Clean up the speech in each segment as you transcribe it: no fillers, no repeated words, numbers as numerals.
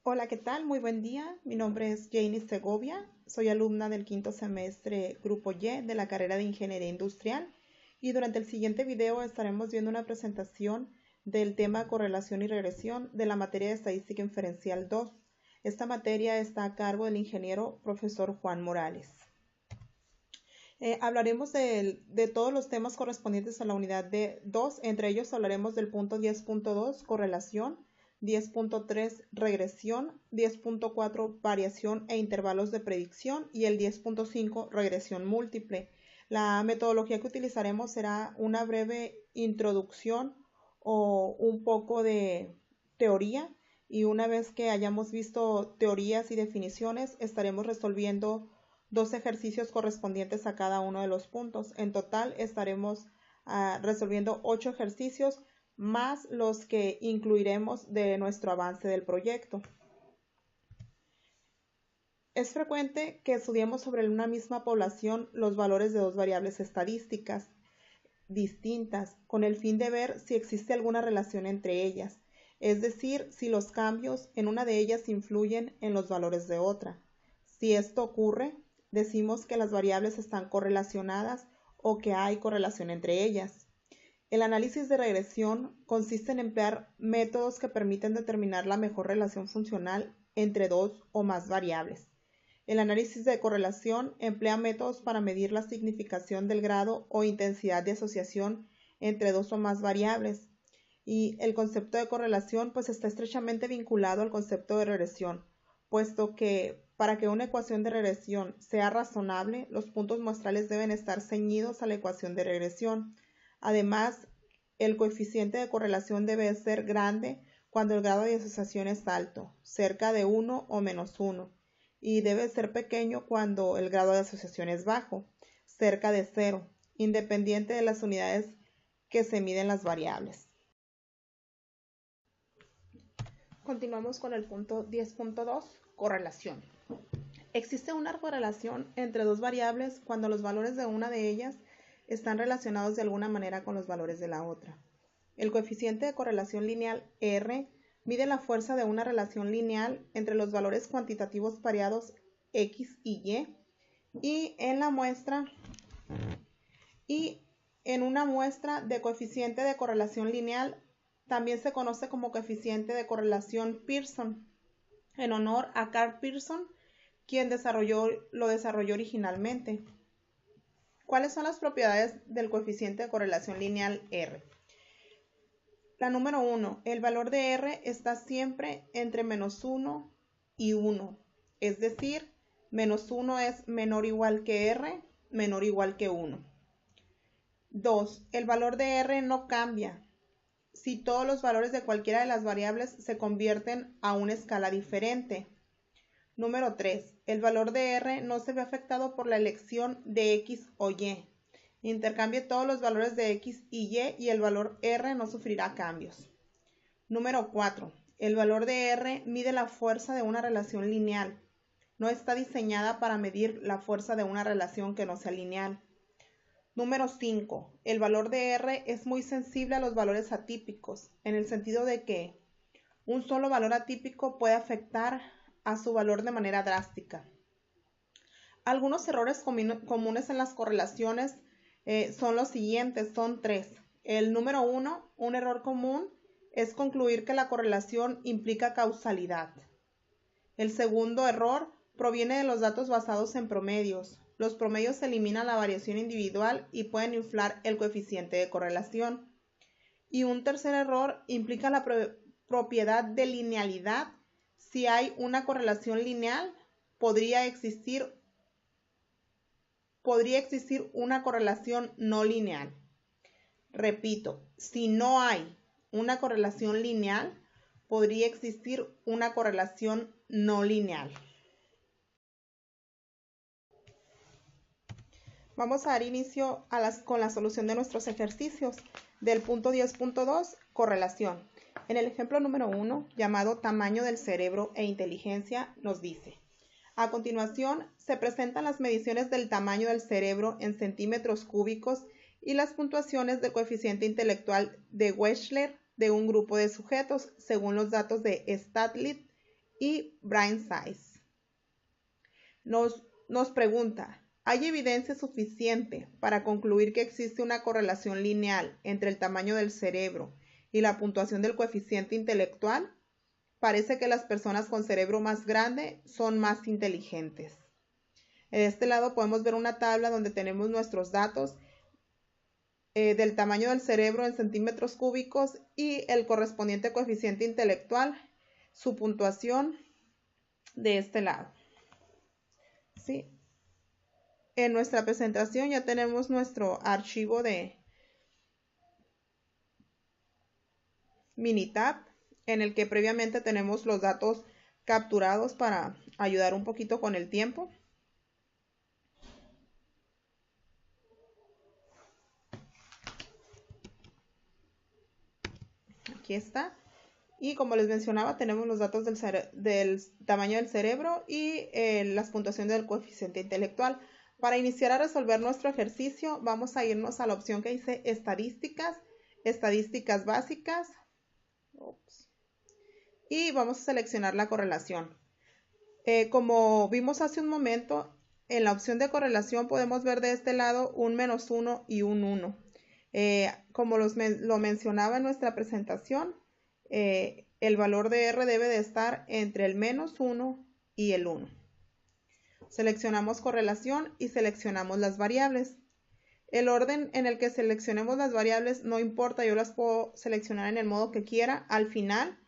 Hola, ¿qué tal? Muy buen día. Mi nombre es Janie Segovia. Soy alumna del quinto semestre Grupo Y de la carrera de Ingeniería Industrial y durante el siguiente video estaremos viendo una presentación del tema correlación y regresión de la materia de Estadística Inferencial 2. Esta materia está a cargo del ingeniero profesor Juan Morales. Hablaremos de todos los temas correspondientes a la unidad de 2, entre ellos hablaremos del punto 10.2, correlación, 10.3, regresión, 10.4, variación e intervalos de predicción y el 10.5, regresión múltiple. La metodología que utilizaremos será una breve introducción o un poco de teoría y una vez que hayamos visto teorías y definiciones estaremos resolviendo dos ejercicios correspondientes a cada uno de los puntos. En total estaremos resolviendo 8 ejercicios más los que incluiremos de nuestro avance del proyecto. Es frecuente que estudiemos sobre una misma población los valores de dos variables estadísticas distintas con el fin de ver si existe alguna relación entre ellas, es decir, si los cambios en una de ellas influyen en los valores de otra. Si esto ocurre, decimos que las variables están correlacionadas o que hay correlación entre ellas. El análisis de regresión consiste en emplear métodos que permiten determinar la mejor relación funcional entre dos o más variables. El análisis de correlación emplea métodos para medir la significación del grado o intensidad de asociación entre dos o más variables. Y el concepto de correlación pues está estrechamente vinculado al concepto de regresión, puesto que para que una ecuación de regresión sea razonable, los puntos muestrales deben estar ceñidos a la ecuación de regresión. Además, el coeficiente de correlación debe ser grande cuando el grado de asociación es alto, cerca de 1 o menos 1, y debe ser pequeño cuando el grado de asociación es bajo, cerca de 0, independiente de las unidades que se miden las variables. Continuamos con el punto 10.2, correlación. Existe una correlación entre dos variables cuando los valores de una de ellas están relacionados de alguna manera con los valores de la otra. El coeficiente de correlación lineal R mide la fuerza de una relación lineal entre los valores cuantitativos pareados X y Y en una muestra de coeficiente de correlación lineal también se conoce como coeficiente de correlación Pearson, en honor a Karl Pearson, quien lo desarrolló originalmente. ¿Cuáles son las propiedades del coeficiente de correlación lineal R? La número 1, el valor de R está siempre entre menos 1 y 1, es decir, menos 1 es menor o igual que R, menor o igual que 1. 2, el valor de R no cambia si todos los valores de cualquiera de las variables se convierten a una escala diferente. Número 3. El valor de R no se ve afectado por la elección de X o Y. Intercambie todos los valores de X y Y y el valor R no sufrirá cambios. Número 4. El valor de R mide la fuerza de una relación lineal. No está diseñada para medir la fuerza de una relación que no sea lineal. Número 5. El valor de R es muy sensible a los valores atípicos, en el sentido de que un solo valor atípico puede afectar a su valor de manera drástica. Algunos errores comunes en las correlaciones son los siguientes, son 3. El número 1, un error común, es concluir que la correlación implica causalidad. El segundo error proviene de los datos basados en promedios. Los promedios eliminan la variación individual y pueden inflar el coeficiente de correlación. Y un tercer error implica la propiedad de linealidad. Si hay una correlación lineal, podría existir una correlación no lineal. Repito, si no hay una correlación lineal, podría existir una correlación no lineal. Vamos a dar inicio con la solución de nuestros ejercicios del punto 10.2, correlación. En el ejemplo número 1, llamado tamaño del cerebro e inteligencia, nos dice: a continuación, se presentan las mediciones del tamaño del cerebro en centímetros cúbicos y las puntuaciones del coeficiente intelectual de Wechsler de un grupo de sujetos, según los datos de Statlit y brain size. Nos pregunta, ¿hay evidencia suficiente para concluir que existe una correlación lineal entre el tamaño del cerebro y la puntuación del coeficiente intelectual? Parece que las personas con cerebro más grande son más inteligentes. De este lado podemos ver una tabla donde tenemos nuestros datos del tamaño del cerebro en centímetros cúbicos y el correspondiente coeficiente intelectual, su puntuación de este lado. ¿Sí? En nuestra presentación ya tenemos nuestro archivo de Minitab, en el que previamente tenemos los datos capturados para ayudar un poquito con el tiempo. Aquí está. Y como les mencionaba, tenemos los datos del tamaño del cerebro y las puntuaciones del coeficiente intelectual. Para iniciar a resolver nuestro ejercicio, vamos a irnos a la opción que dice estadísticas, estadísticas básicas. Y vamos a seleccionar la correlación. Como vimos hace un momento, en la opción de correlación podemos ver de este lado un -1 y un 1. Como lo mencionaba en nuestra presentación, el valor de R debe de estar entre el -1 y el 1. Seleccionamos correlación y seleccionamos las variables. El orden en el que seleccionemos las variables no importa, yo las puedo seleccionar en el modo que quiera. Al final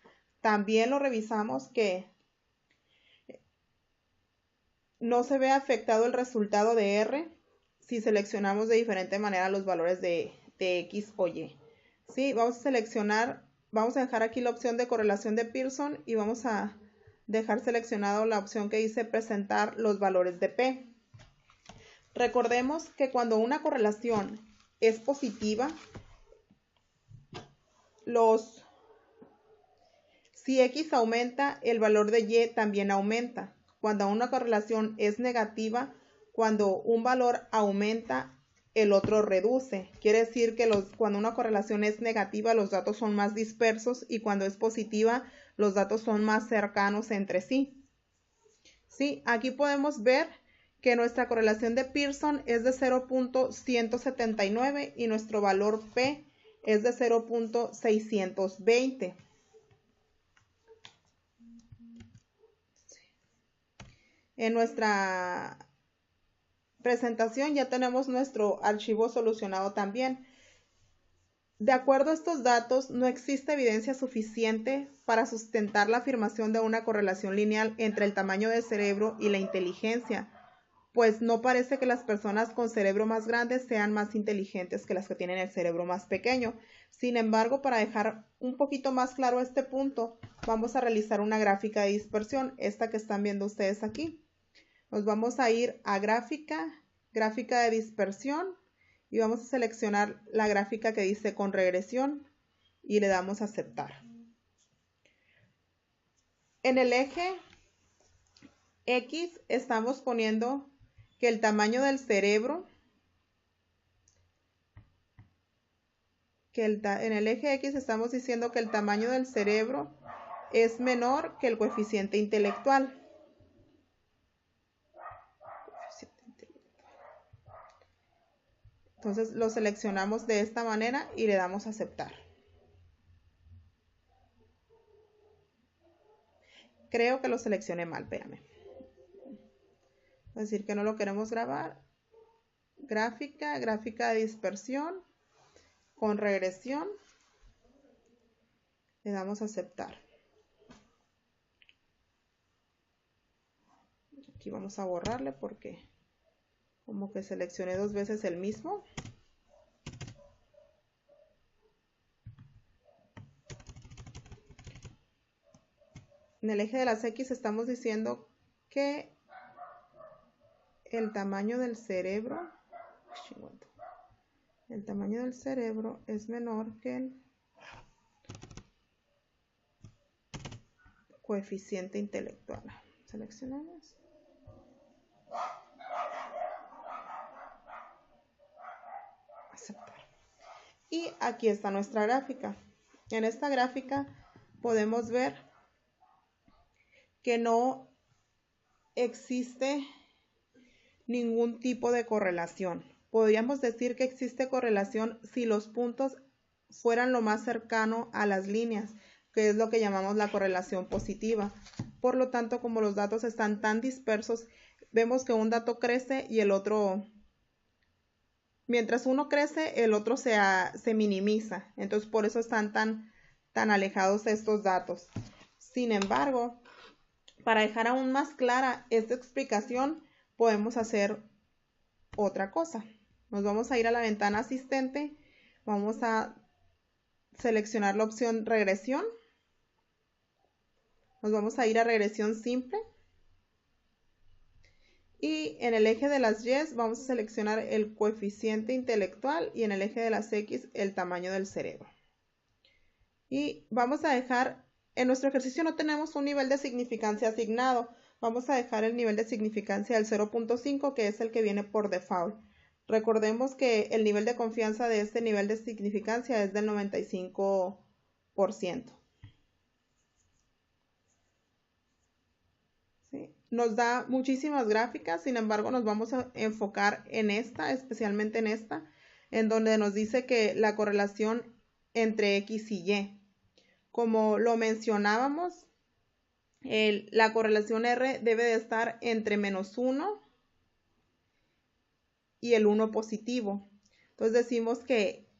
también lo revisamos que no se ve afectado el resultado de R si seleccionamos de diferente manera los valores de X o Y. ¿Sí? Vamos a dejar aquí la opción de correlación de Pearson y vamos a dejar seleccionado la opción que dice presentar los valores de P. Recordemos que cuando una correlación es positiva, si X aumenta, el valor de Y también aumenta. Cuando una correlación es negativa, cuando un valor aumenta, el otro reduce. Quiere decir que cuando una correlación es negativa, los datos son más dispersos y cuando es positiva, los datos son más cercanos entre sí. ¿Sí? Aquí podemos ver que nuestra correlación de Pearson es de 0.179 y nuestro valor P es de 0.620. En nuestra presentación ya tenemos nuestro archivo solucionado también. De acuerdo a estos datos, no existe evidencia suficiente para sustentar la afirmación de una correlación lineal entre el tamaño del cerebro y la inteligencia, pues no parece que las personas con cerebro más grande sean más inteligentes que las que tienen el cerebro más pequeño. Sin embargo, para dejar un poquito más claro este punto, vamos a realizar una gráfica de dispersión, esta que están viendo ustedes aquí. Nos vamos a ir a gráfica de dispersión y vamos a seleccionar la gráfica que dice con regresión y le damos a aceptar. En el eje X estamos poniendo que el tamaño del cerebro, en el eje X estamos diciendo que el tamaño del cerebro es menor que el coeficiente intelectual. Entonces lo seleccionamos de esta manera y le damos a aceptar. Creo que lo seleccioné mal, espérame. Es decir, que no lo queremos grabar. Gráfica de dispersión con regresión. Le damos a aceptar. Aquí vamos a borrarle porque como que seleccioné dos veces el mismo. En el eje de las X estamos diciendo que el tamaño del cerebro es menor que el coeficiente intelectual. Seleccionamos. Aceptar. Y aquí está nuestra gráfica. En esta gráfica podemos ver que no existe ningún tipo de correlación. Podríamos decir que existe correlación si los puntos fueran lo más cercano a las líneas, que es lo que llamamos la correlación positiva. Por lo tanto, como los datos están tan dispersos, vemos que un dato crece y el otro, mientras uno crece, el otro se minimiza. Entonces, por eso están tan alejados estos datos. Sin embargo, para dejar aún más clara esta explicación, podemos hacer otra cosa. Nos vamos a ir a la ventana asistente, vamos a seleccionar la opción regresión, nos vamos a ir a regresión simple y en el eje de las Y vamos a seleccionar el coeficiente intelectual y en el eje de las X el tamaño del cerebro. Y vamos a dejar, en nuestro ejercicio no tenemos un nivel de significancia asignado, vamos a dejar el nivel de significancia del 0.5 que es el que viene por default. Recordemos que el nivel de confianza de este nivel de significancia es del 95%. ¿Sí? Nos da muchísimas gráficas, sin embargo nos vamos a enfocar en esta, especialmente en esta, en donde nos dice que la correlación entre X y Y. Como lo mencionábamos, la correlación R debe de estar entre -1 y el 1 positivo. Entonces decimos que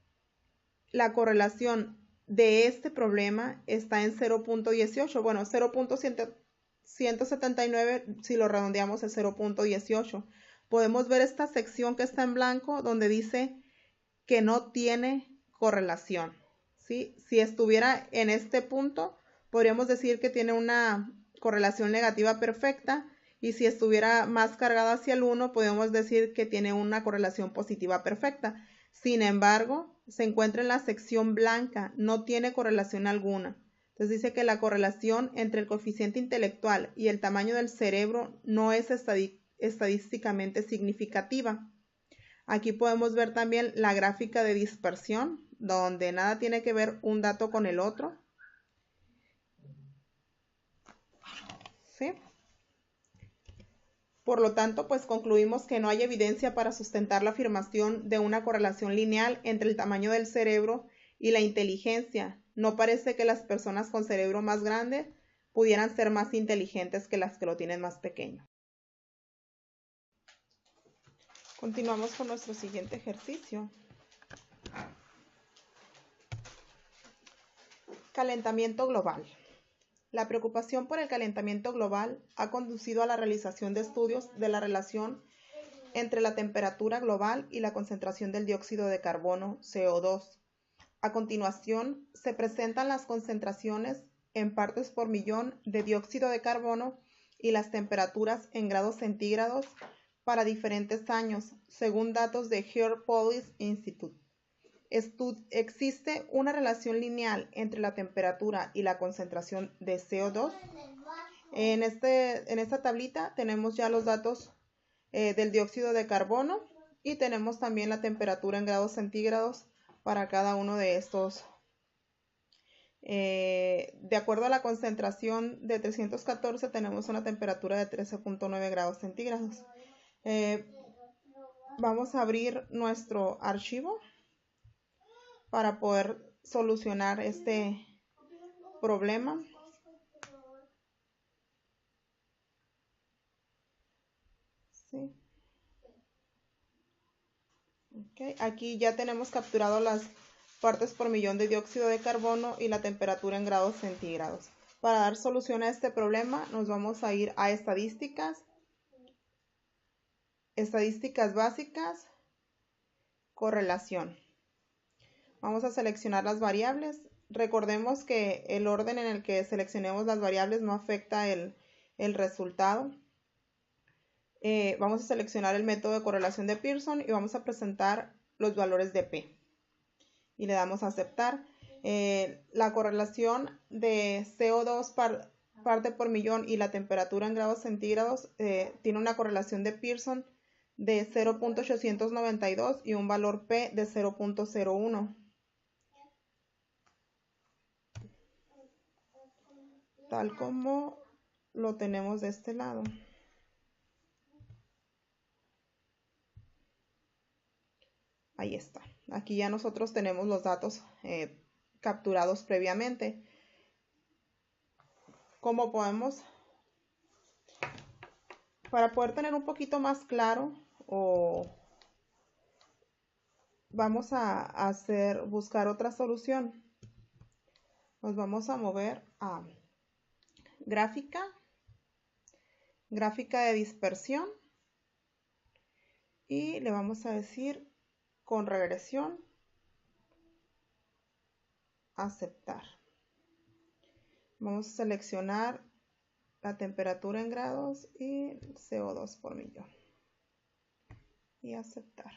la correlación de este problema está en 0.18. Bueno, 0.179 si lo redondeamos es 0.18. Podemos ver esta sección que está en blanco donde dice que no tiene correlación. ¿Sí? Si estuviera en este punto, podríamos decir que tiene una correlación negativa perfecta. Y si estuviera más cargada hacia el 1, podemos decir que tiene una correlación positiva perfecta. Sin embargo, se encuentra en la sección blanca, no tiene correlación alguna. Entonces dice que la correlación entre el coeficiente intelectual y el tamaño del cerebro no es estadísticamente significativa. Aquí podemos ver también la gráfica de dispersión, donde nada tiene que ver un dato con el otro. ¿Sí? Por lo tanto, pues concluimos que no hay evidencia para sustentar la afirmación de una correlación lineal entre el tamaño del cerebro y la inteligencia. No parece que las personas con cerebro más grande pudieran ser más inteligentes que las que lo tienen más pequeño. Continuamos con nuestro siguiente ejercicio. Calentamiento global. La preocupación por el calentamiento global ha conducido a la realización de estudios de la relación entre la temperatura global y la concentración del dióxido de carbono, CO2. A continuación, se presentan las concentraciones en partes por millón de dióxido de carbono y las temperaturas en grados centígrados para diferentes años, según datos de Air Policy Institute. ¿Existe una relación lineal entre la temperatura y la concentración de CO2? En esta tablita tenemos ya los datos del dióxido de carbono y tenemos también la temperatura en grados centígrados para cada uno de estos. De acuerdo a la concentración de 314 tenemos una temperatura de 13.9 grados centígrados. Vamos a abrir nuestro archivo para poder solucionar este problema. ¿Sí? Okay. Aquí ya tenemos capturado las partes por millón de dióxido de carbono y la temperatura en grados centígrados. Para dar solución a este problema nos vamos a ir a estadísticas, estadísticas básicas, correlación. Vamos a seleccionar las variables. Recordemos que el orden en el que seleccionemos las variables no afecta el resultado. Vamos a seleccionar el método de correlación de Pearson y vamos a presentar los valores de P. Y le damos a aceptar. La correlación de CO2 parte por millón y la temperatura en grados centígrados tiene una correlación de Pearson de 0.892 y un valor P de 0.01. Tal como lo tenemos de este lado. Ahí está. Aquí ya nosotros tenemos los datos capturados previamente. Como podemos, para poder tener un poquito más claro, vamos a buscar otra solución. Nos vamos a mover a gráfica de dispersión y le vamos a decir con regresión aceptar. Vamos a seleccionar la temperatura en grados y el CO2 por millón y aceptar.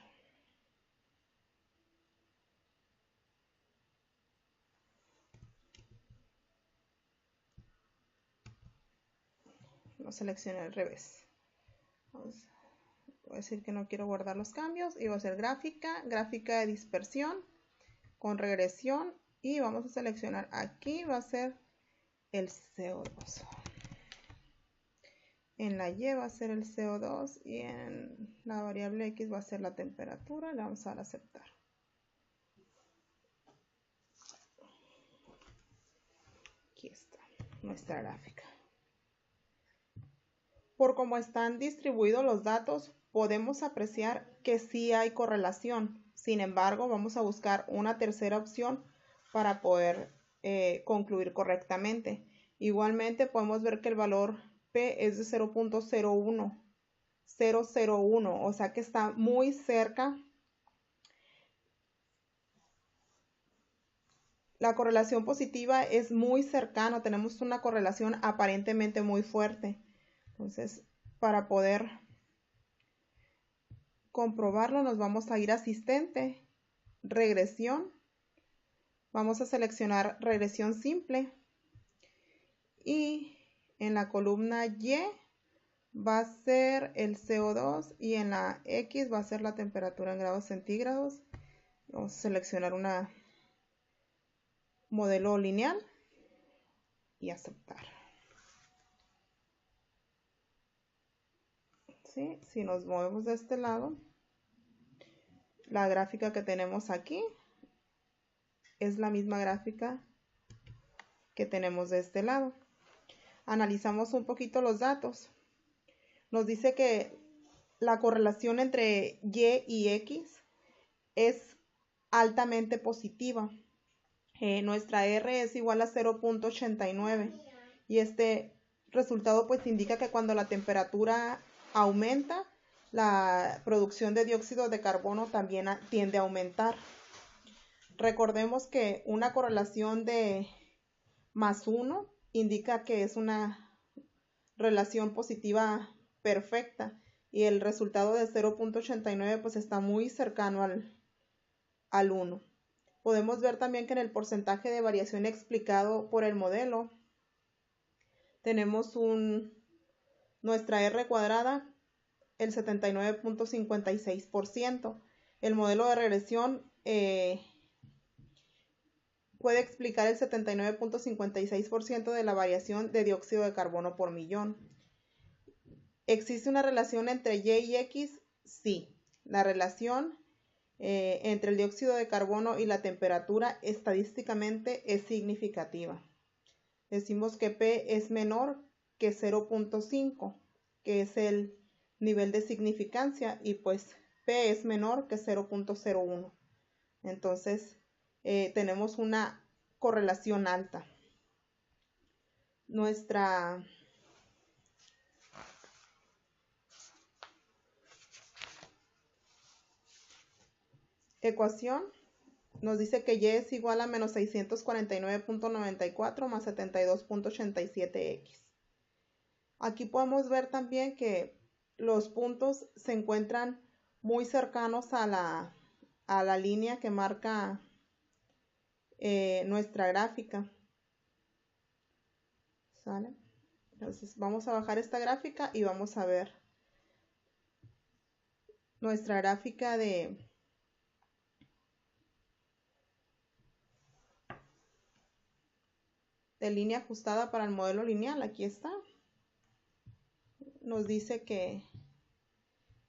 Lo seleccioné al revés. Voy a decir que no quiero guardar los cambios y voy a hacer gráfica de dispersión con regresión y vamos a seleccionar aquí, va a ser el CO2. En la Y va a ser el CO2 y en la variable X va a ser la temperatura. Le vamos a dar a aceptar. Aquí está nuestra gráfica. Por cómo están distribuidos los datos, podemos apreciar que sí hay correlación. Sin embargo, vamos a buscar una tercera opción para poder concluir correctamente. Igualmente podemos ver que el valor P es de 0.01001, o sea que está muy cerca. La correlación positiva es muy cercana, tenemos una correlación aparentemente muy fuerte. Entonces, para poder comprobarlo, nos vamos a ir a asistente, regresión. Vamos a seleccionar regresión simple. Y en la columna Y va a ser el CO2 y en la X va a ser la temperatura en grados centígrados. Vamos a seleccionar una modelo lineal y aceptar. ¿Sí? Si nos movemos de este lado, la gráfica que tenemos aquí es la misma gráfica que tenemos de este lado. Analizamos un poquito los datos. Nos dice que la correlación entre Y y X es altamente positiva. Nuestra R es igual a 0.89 y este resultado pues indica que cuando la temperatura aumenta, la producción de dióxido de carbono también tiende a aumentar. Recordemos que una correlación de +1 indica que es una relación positiva perfecta y el resultado de 0.89 pues está muy cercano al 1. Podemos ver también que en el porcentaje de variación explicado por el modelo tenemos nuestra R cuadrada, el 79.56%. El modelo de regresión puede explicar el 79.56% de la variación de dióxido de carbono por millón. ¿Existe una relación entre Y y X? Sí. La relación entre el dióxido de carbono y la temperatura estadísticamente es significativa. Decimos que P es menor que 0.5, que es el nivel de significancia, y pues P es menor que 0.01. Entonces tenemos una correlación alta. Nuestra ecuación nos dice que Y es igual a menos 649.94 más 72.87x. Aquí podemos ver también que los puntos se encuentran muy cercanos a la línea que marca nuestra gráfica. ¿Sale? Entonces vamos a bajar esta gráfica y vamos a ver nuestra gráfica de línea ajustada para el modelo lineal. Aquí está. nos dice que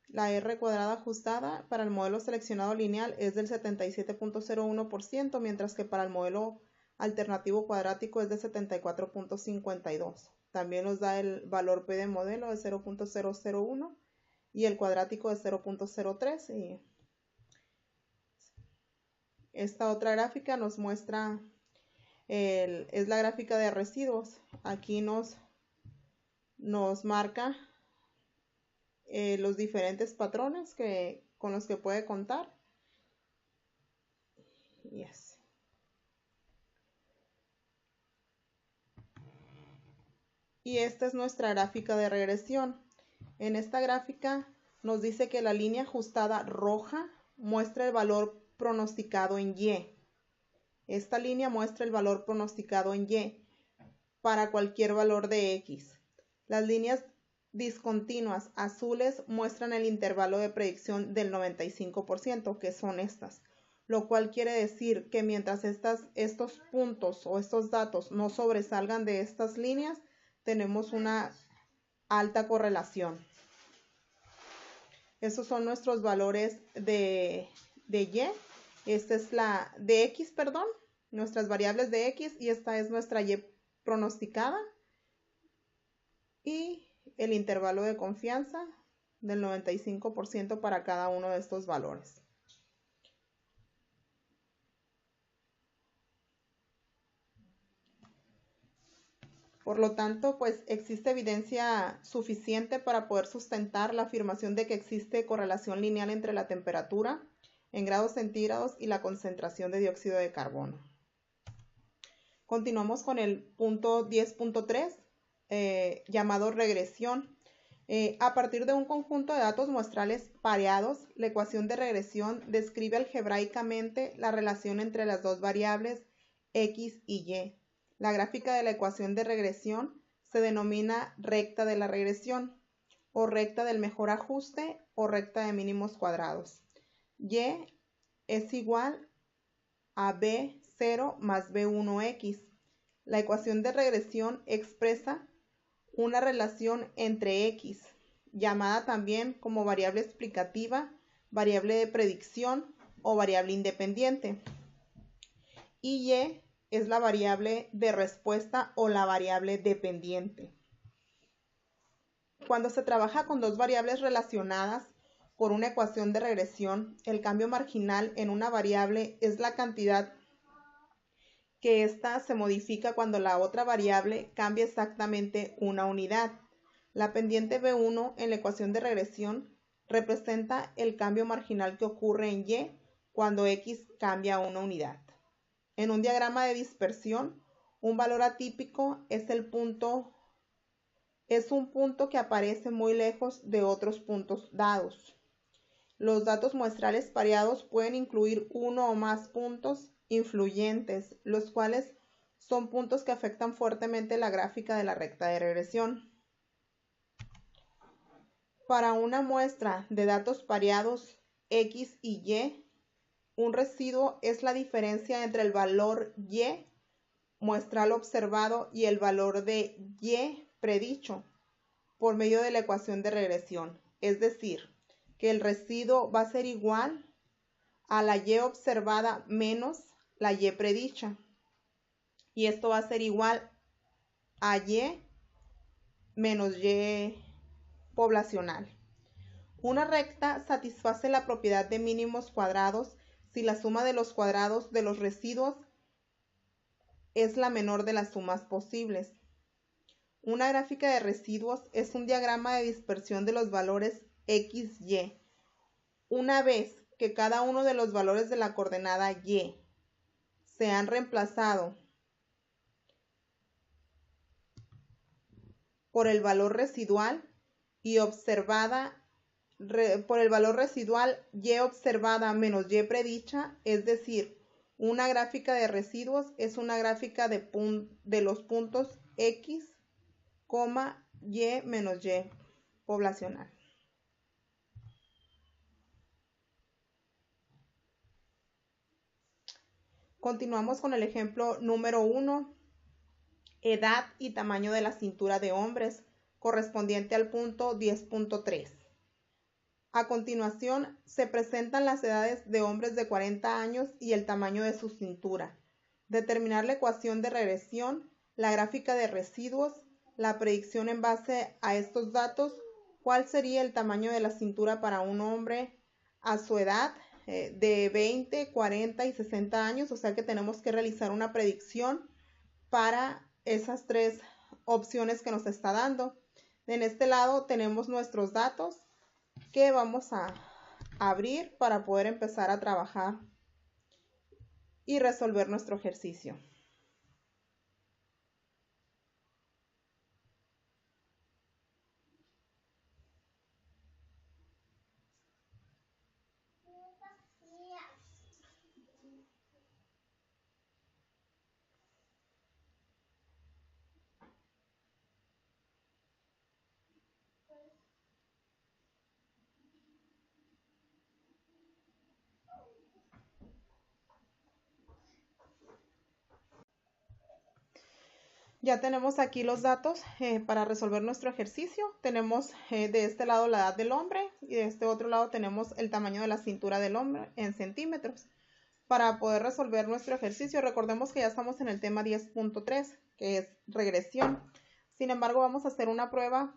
la R cuadrada ajustada para el modelo seleccionado lineal es del 77.01%, mientras que para el modelo alternativo cuadrático es de 74.52%. También nos da el valor P de modelo de 0.001 y el cuadrático de 0.03. Y esta otra gráfica nos muestra, es la gráfica de residuos. Aquí nos marca los diferentes patrones con los que puede contar. Yes. Y esta es nuestra gráfica de regresión. En esta gráfica nos dice que la línea ajustada roja muestra el valor pronosticado en Y. Esta línea muestra el valor pronosticado en Y para cualquier valor de X. Las líneas discontinuas azules muestran el intervalo de predicción del 95%, que son estas, lo cual quiere decir que mientras estos puntos o estos datos no sobresalgan de estas líneas, tenemos una alta correlación. Esos son nuestros valores de Y. Esta es la de X, perdón, nuestras variables de X, y esta es nuestra Y pronosticada. Y el intervalo de confianza del 95% para cada uno de estos valores. Por lo tanto, pues existe evidencia suficiente para poder sustentar la afirmación de que existe correlación lineal entre la temperatura en grados centígrados y la concentración de dióxido de carbono. Continuamos con el punto 10.3, llamado regresión. A partir de un conjunto de datos muestrales pareados, la ecuación de regresión describe algebraicamente la relación entre las dos variables X y Y. La gráfica de la ecuación de regresión se denomina recta de la regresión, o recta del mejor ajuste, o recta de mínimos cuadrados. Y es igual a B0 más B1X. La ecuación de regresión expresa una relación entre X, llamada también como variable explicativa, variable de predicción o variable independiente, y Y es la variable de respuesta o la variable dependiente. Cuando se trabaja con dos variables relacionadas por una ecuación de regresión, el cambio marginal en una variable es la cantidad que ésta se modifica cuando la otra variable cambia exactamente una unidad. La pendiente B1 en la ecuación de regresión representa el cambio marginal que ocurre en Y cuando X cambia una unidad. En un diagrama de dispersión, un valor atípico es un punto que aparece muy lejos de otros puntos dados. Los datos muestrales pareados pueden incluir uno o más puntos influyentes, los cuales son puntos que afectan fuertemente la gráfica de la recta de regresión. Para una muestra de datos pareados X y Y, un residuo es la diferencia entre el valor Y muestral observado y el valor de Y predicho por medio de la ecuación de regresión. Es decir, que el residuo va a ser igual a la Y observada menos la Y predicha. Y esto va a ser igual a Y menos Y poblacional. Una recta satisface la propiedad de mínimos cuadrados si la suma de los cuadrados de los residuos es la menor de las sumas posibles. Una gráfica de residuos es un diagrama de dispersión de los valores X, Y. Una vez que cada uno de los valores de la coordenada Y se han reemplazado por el valor residual y observada por el valor residual Y observada menos Y predicha, es decir, una gráfica de residuos es una gráfica de los puntos X, Y menos Y poblacional. Continuamos con el ejemplo número 1. Edad y tamaño de la cintura de hombres correspondiente al punto 10.3. A continuación, se presentan las edades de hombres de 40 años y el tamaño de su cintura. Determinar la ecuación de regresión, la gráfica de residuos, la predicción en base a estos datos, cuál sería el tamaño de la cintura para un hombre a su edad de 20, 40 y 60 años, o sea que tenemos que realizar una predicción para esas tres opciones que nos está dando. En este lado tenemos nuestros datos que vamos a abrir para poder empezar a trabajar y resolver nuestro ejercicio. Ya tenemos aquí los datos para resolver nuestro ejercicio. Tenemos de este lado la edad del hombre y de este otro lado tenemos el tamaño de la cintura del hombre en centímetros. Para poder resolver nuestro ejercicio, recordemos que ya estamos en el tema 10.3, que es regresión. Sin embargo, vamos a hacer una prueba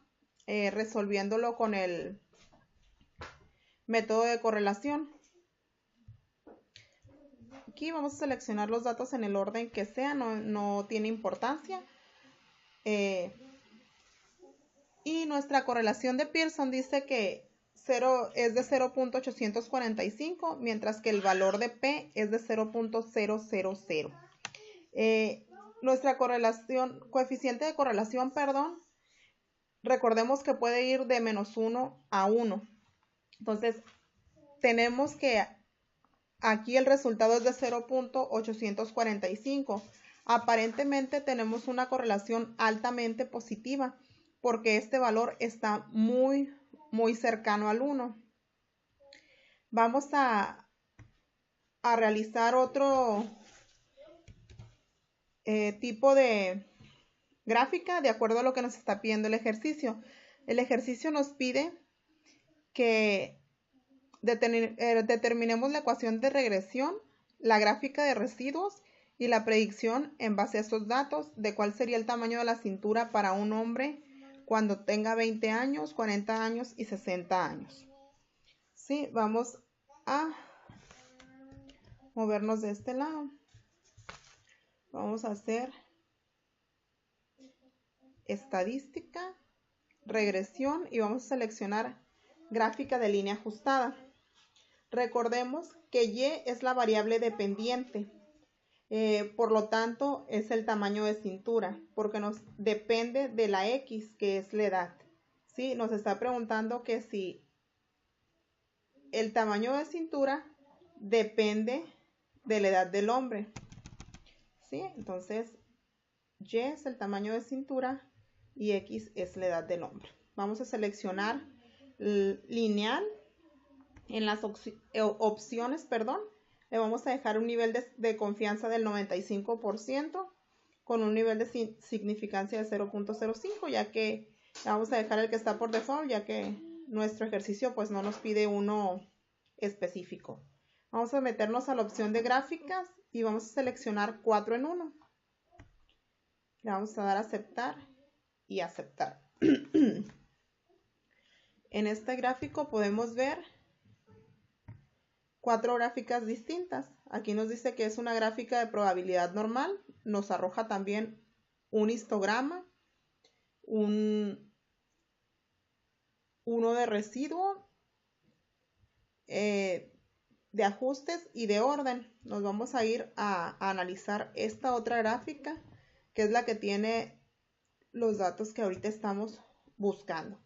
resolviéndolo con el método de correlación. Aquí vamos a seleccionar los datos en el orden que sea, no tiene importancia. Y nuestra correlación de Pearson dice que 0 es de 0.845, mientras que el valor de P es de 0.000. Nuestra coeficiente de correlación, recordemos que puede ir de -1 a 1. Entonces, tenemos que aquí el resultado es de 0.845. Aparentemente tenemos una correlación altamente positiva porque este valor está muy cercano al 1. Vamos a realizar otro tipo de gráfica de acuerdo a lo que nos está pidiendo el ejercicio. El ejercicio nos pide que determinemos la ecuación de regresión, la gráfica de residuos y la predicción en base a estos datos de cuál sería el tamaño de la cintura para un hombre cuando tenga 20 años, 40 años y 60 años. Sí, vamos a movernos de este lado. Vamos a hacer estadística, regresión y vamos a seleccionar gráfica de línea ajustada. Recordemos que Y es la variable dependiente, por lo tanto es el tamaño de cintura, porque nos depende de la X, que es la edad. ¿Sí? Nos está preguntando que si el tamaño de cintura depende de la edad del hombre. ¿Sí? Entonces, Y es el tamaño de cintura y X es la edad del hombre. Vamos a seleccionar lineal. En las opciones, le vamos a dejar un nivel de confianza del 95% con un nivel de significancia de 0.05, ya que vamos a dejar el que está por default, ya que nuestro ejercicio pues no nos pide uno específico. Vamos a meternos a la opción de gráficas y vamos a seleccionar 4 en 1. Le vamos a dar a aceptar y aceptar. En este gráfico podemos ver 4 gráficas distintas. Aquí nos dice que es una gráfica de probabilidad normal. Nos arroja también un histograma, uno de residuo, de ajustes y de orden. Nos vamos a ir a analizar esta otra gráfica, que es la que tiene los datos que ahorita estamos buscando.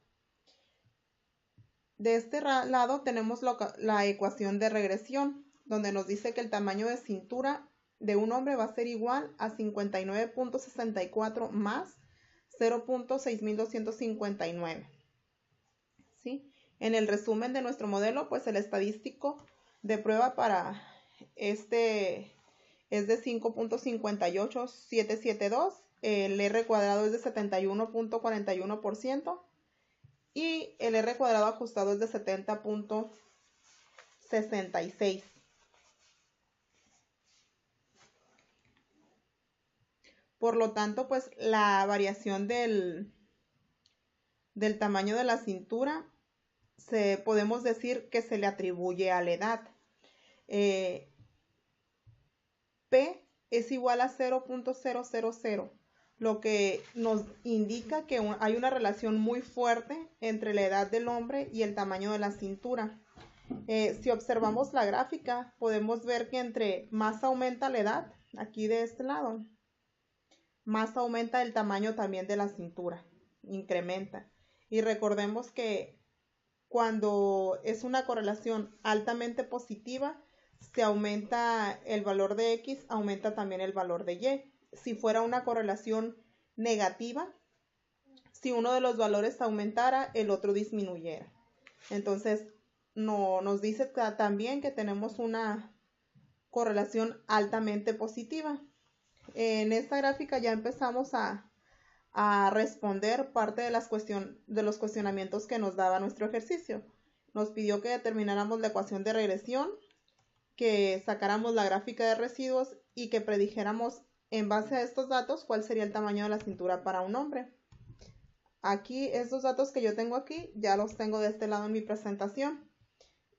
De este lado tenemos la ecuación de regresión, donde nos dice que el tamaño de cintura de un hombre va a ser igual a 59.64 más 0.6259. ¿Sí? En el resumen de nuestro modelo, pues el estadístico de prueba para este es de 5.58772. el R cuadrado es de 71.41% y el R cuadrado ajustado es de 70.66%. Por lo tanto, pues la variación del tamaño de la cintura podemos decir que se le atribuye a la edad. P es igual a 0.000, lo que nos indica que hay una relación muy fuerte entre la edad del hombre y el tamaño de la cintura. Si observamos la gráfica, podemos ver que entre más aumenta la edad, aquí de este lado, más aumenta el tamaño también de la cintura, incrementa. Y recordemos que cuando es una correlación altamente positiva, se aumenta el valor de X, aumenta también el valor de Y. Si fuera una correlación negativa, si uno de los valores aumentara, el otro disminuyera. Entonces, nos dice también que tenemos una correlación altamente positiva. En esta gráfica ya empezamos a responder parte de los cuestionamientos que nos daba nuestro ejercicio. Nos pidió que determináramos la ecuación de regresión, que sacáramos la gráfica de residuos y que predijéramos en base a estos datos cuál sería el tamaño de la cintura para un hombre. Aquí, estos datos que yo tengo aquí, ya los tengo de este lado en mi presentación.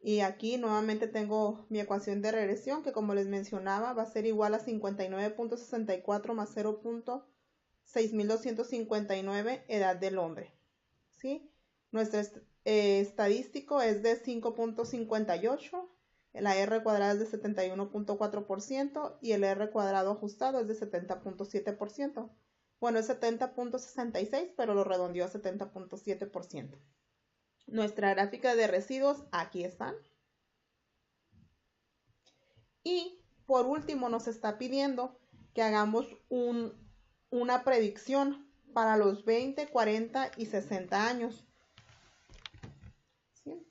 Y aquí nuevamente tengo mi ecuación de regresión, que como les mencionaba, va a ser igual a 59.64 más 0.6259 edad del hombre. ¿Sí? Nuestro estadístico es de 5.58, la R cuadrada es de 71.4% y el R cuadrado ajustado es de 70.7%. Bueno, es 70.66, pero lo redondeó a 70.7%. Nuestra gráfica de residuos, aquí están. Y por último nos está pidiendo que hagamos una predicción para los 20, 40 y 60 años. ¿Sí?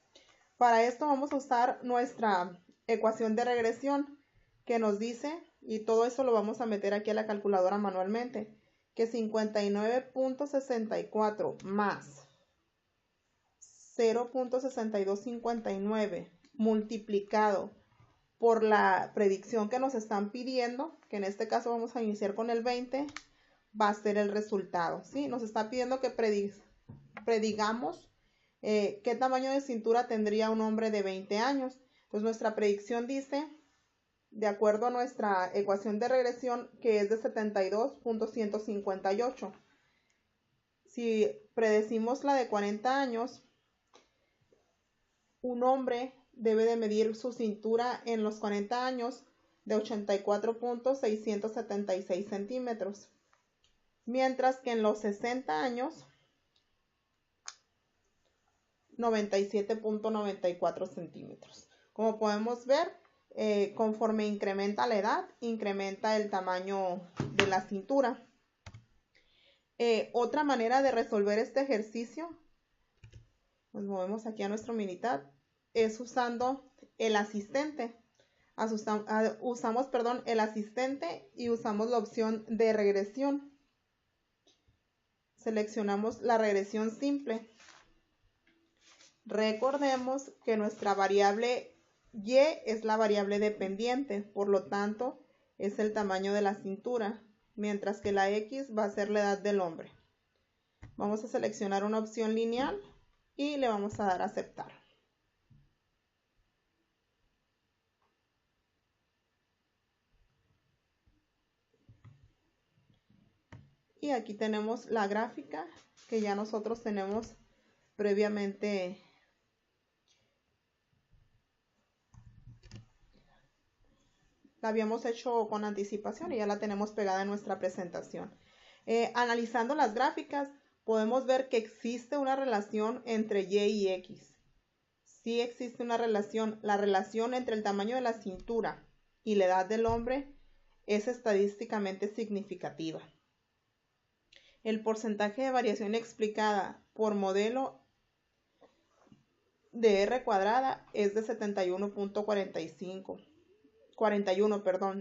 Para esto vamos a usar nuestra ecuación de regresión que nos dice, y todo eso lo vamos a meter aquí a la calculadora manualmente, que 59.64 más 0.6259 multiplicado por la predicción que nos están pidiendo, que en este caso vamos a iniciar con el 20, va a ser el resultado, ¿sí? Nos está pidiendo que predigamos qué tamaño de cintura tendría un hombre de 20 años. Pues nuestra predicción dice, de acuerdo a nuestra ecuación de regresión, que es de 72.158. Si predecimos la de 40 años, un hombre debe de medir su cintura en los 40 años de 84.676 centímetros, mientras que en los 60 años 97.94 centímetros. Como podemos ver, conforme incrementa la edad, incrementa el tamaño de la cintura. Otra manera de resolver este ejercicio, nos movemos aquí a nuestro Minitab, es usando el asistente. Usamos el asistente y usamos la opción de regresión. Seleccionamos la regresión simple. Recordemos que nuestra variable Y es la variable dependiente, por lo tanto es el tamaño de la cintura, mientras que la X va a ser la edad del hombre. Vamos a seleccionar una opción lineal y le vamos a dar a aceptar. Y aquí tenemos la gráfica que ya nosotros tenemos previamente la habíamos hecho con anticipación y ya la tenemos pegada en nuestra presentación. Analizando las gráficas, podemos ver que existe una relación entre Y y X. Sí existe una relación. La relación entre el tamaño de la cintura y la edad del hombre es estadísticamente significativa. El porcentaje de variación explicada por modelo de R cuadrada es de 71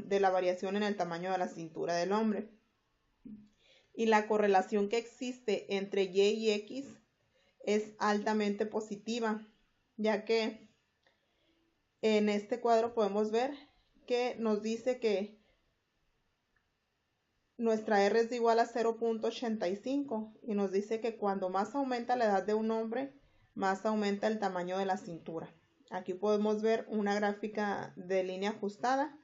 de la variación en el tamaño de la cintura del hombre. y la correlación que existe entre Y y X es altamente positiva, ya que en este cuadro podemos ver que nos dice que nuestra R es igual a 0.85 y nos dice que cuando más aumenta la edad de un hombre, más aumenta el tamaño de la cintura. Aquí podemos ver una gráfica de línea ajustada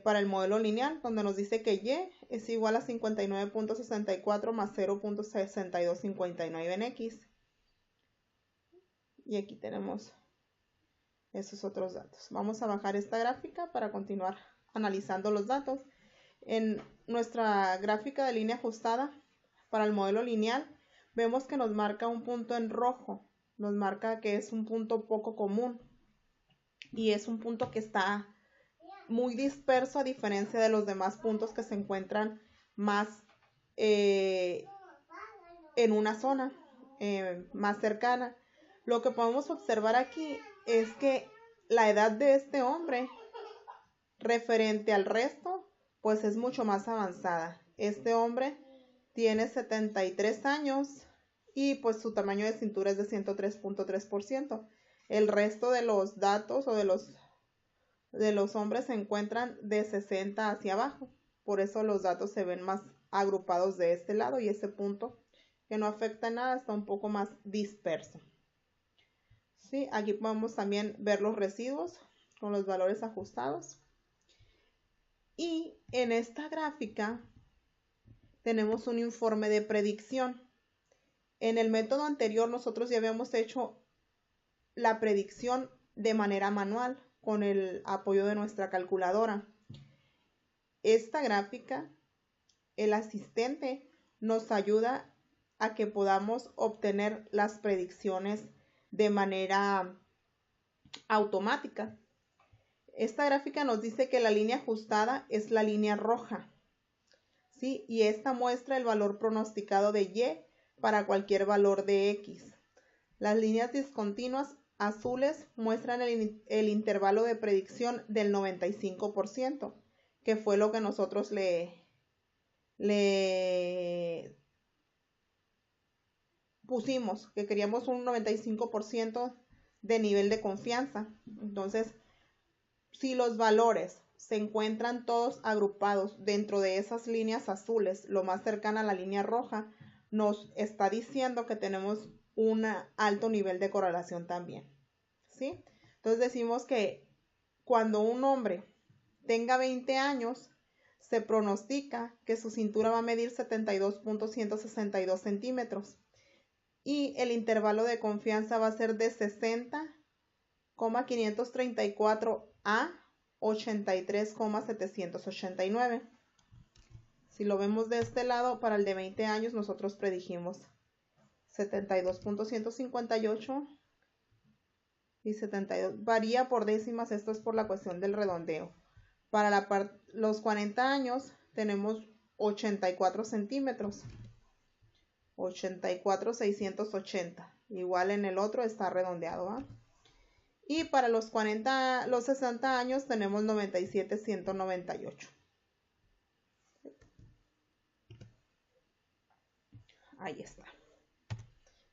para el modelo lineal, donde nos dice que Y es igual a 59.64 más 0.6259 en X. Y aquí tenemos esos otros datos. Vamos a bajar esta gráfica para continuar analizando los datos. En nuestra gráfica de línea ajustada para el modelo lineal, vemos que nos marca un punto en rojo. Nos marca que es un punto poco común y es un punto que está muy disperso a diferencia de los demás puntos que se encuentran más en una zona más cercana. Lo que podemos observar aquí es que la edad de este hombre referente al resto pues es mucho más avanzada. Este hombre tiene 73 años y pues su tamaño de cintura es de 103.3%. El resto de los datos o de los hombres se encuentran de 60 hacia abajo. Por eso los datos se ven más agrupados de este lado y ese punto que no afecta nada está un poco más disperso. ¿Sí? Aquí podemos también ver los residuos con los valores ajustados. Y en esta gráfica tenemos un informe de predicción. En el método anterior nosotros ya habíamos hecho la predicción de manera manual con el apoyo de nuestra calculadora. Esta gráfica, el asistente nos ayuda a que podamos obtener las predicciones de manera automática. Esta gráfica nos dice que la línea ajustada es la línea roja, ¿sí? Y esta muestra el valor pronosticado de Y para cualquier valor de X. Las líneas discontinuas azules muestran el intervalo de predicción del 95%, que fue lo que nosotros le pusimos, que queríamos un 95% de nivel de confianza. Entonces, si los valores se encuentran todos agrupados dentro de esas líneas azules, lo más cercana a la línea roja, nos está diciendo que tenemos un alto nivel de correlación también, ¿sí? Entonces decimos que cuando un hombre tenga 20 años, se pronostica que su cintura va a medir 72.162 centímetros y el intervalo de confianza va a ser de 60,534 a 83,789. Si lo vemos de este lado, para el de 20 años nosotros predijimos 72.158 y 72. Varía por décimas, esto es por la cuestión del redondeo. Para los 40 años tenemos 84 centímetros. 84,680. Igual en el otro está redondeado, ¿eh? Y para los 60 años tenemos 97,198. Ahí está.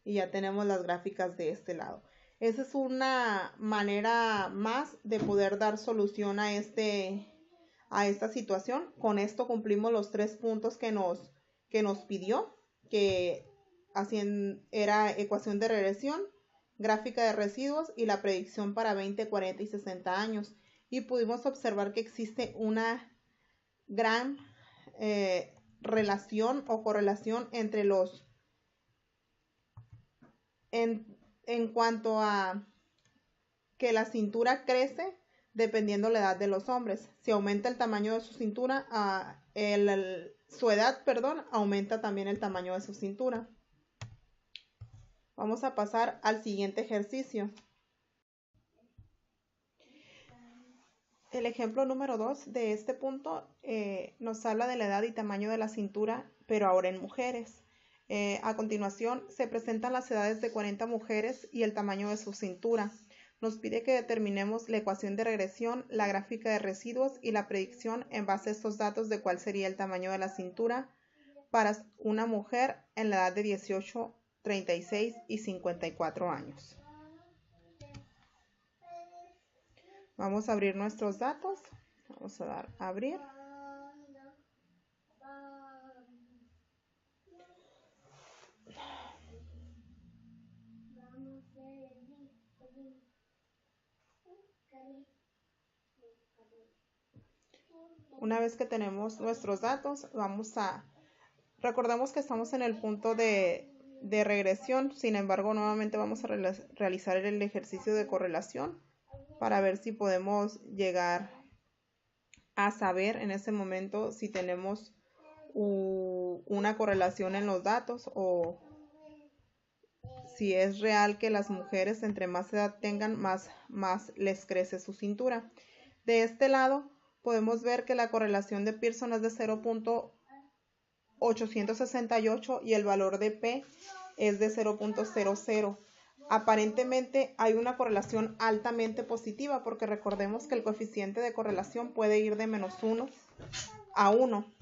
Y ya tenemos las gráficas de este lado. Esa es una manera más de poder dar solución a esta situación. Con esto cumplimos los 3 puntos que nos pidió, que era ecuación de regresión, gráfica de residuos y la predicción para 20, 40 y 60 años. Y pudimos observar que existe una gran relación o correlación entre en cuanto a que la cintura crece dependiendo la edad de los hombres. Si aumenta el tamaño de su cintura, su edad, aumenta también el tamaño de su cintura. Vamos a pasar al siguiente ejercicio. El ejemplo número 2 de este punto nos habla de la edad y tamaño de la cintura, pero ahora en mujeres. A continuación se presentan las edades de 40 mujeres y el tamaño de su cintura. Nos pide que determinemos la ecuación de regresión, la gráfica de residuos y la predicción en base a estos datos de cuál sería el tamaño de la cintura para una mujer en la edad de 18, 36 y 54 años. Vamos a abrir nuestros datos. Vamos a dar a abrir. Una vez que tenemos nuestros datos, recordemos que estamos en el punto de regresión. Sin embargo, nuevamente vamos a realizar el ejercicio de correlación para ver si podemos llegar a saber en ese momento si tenemos una correlación en los datos o si es real que las mujeres entre más edad tengan, más les crece su cintura. De este lado podemos ver que la correlación de Pearson es de 0.868 y el valor de P es de 0.00. Aparentemente hay una correlación altamente positiva porque recordemos que el coeficiente de correlación puede ir de -1 a 1.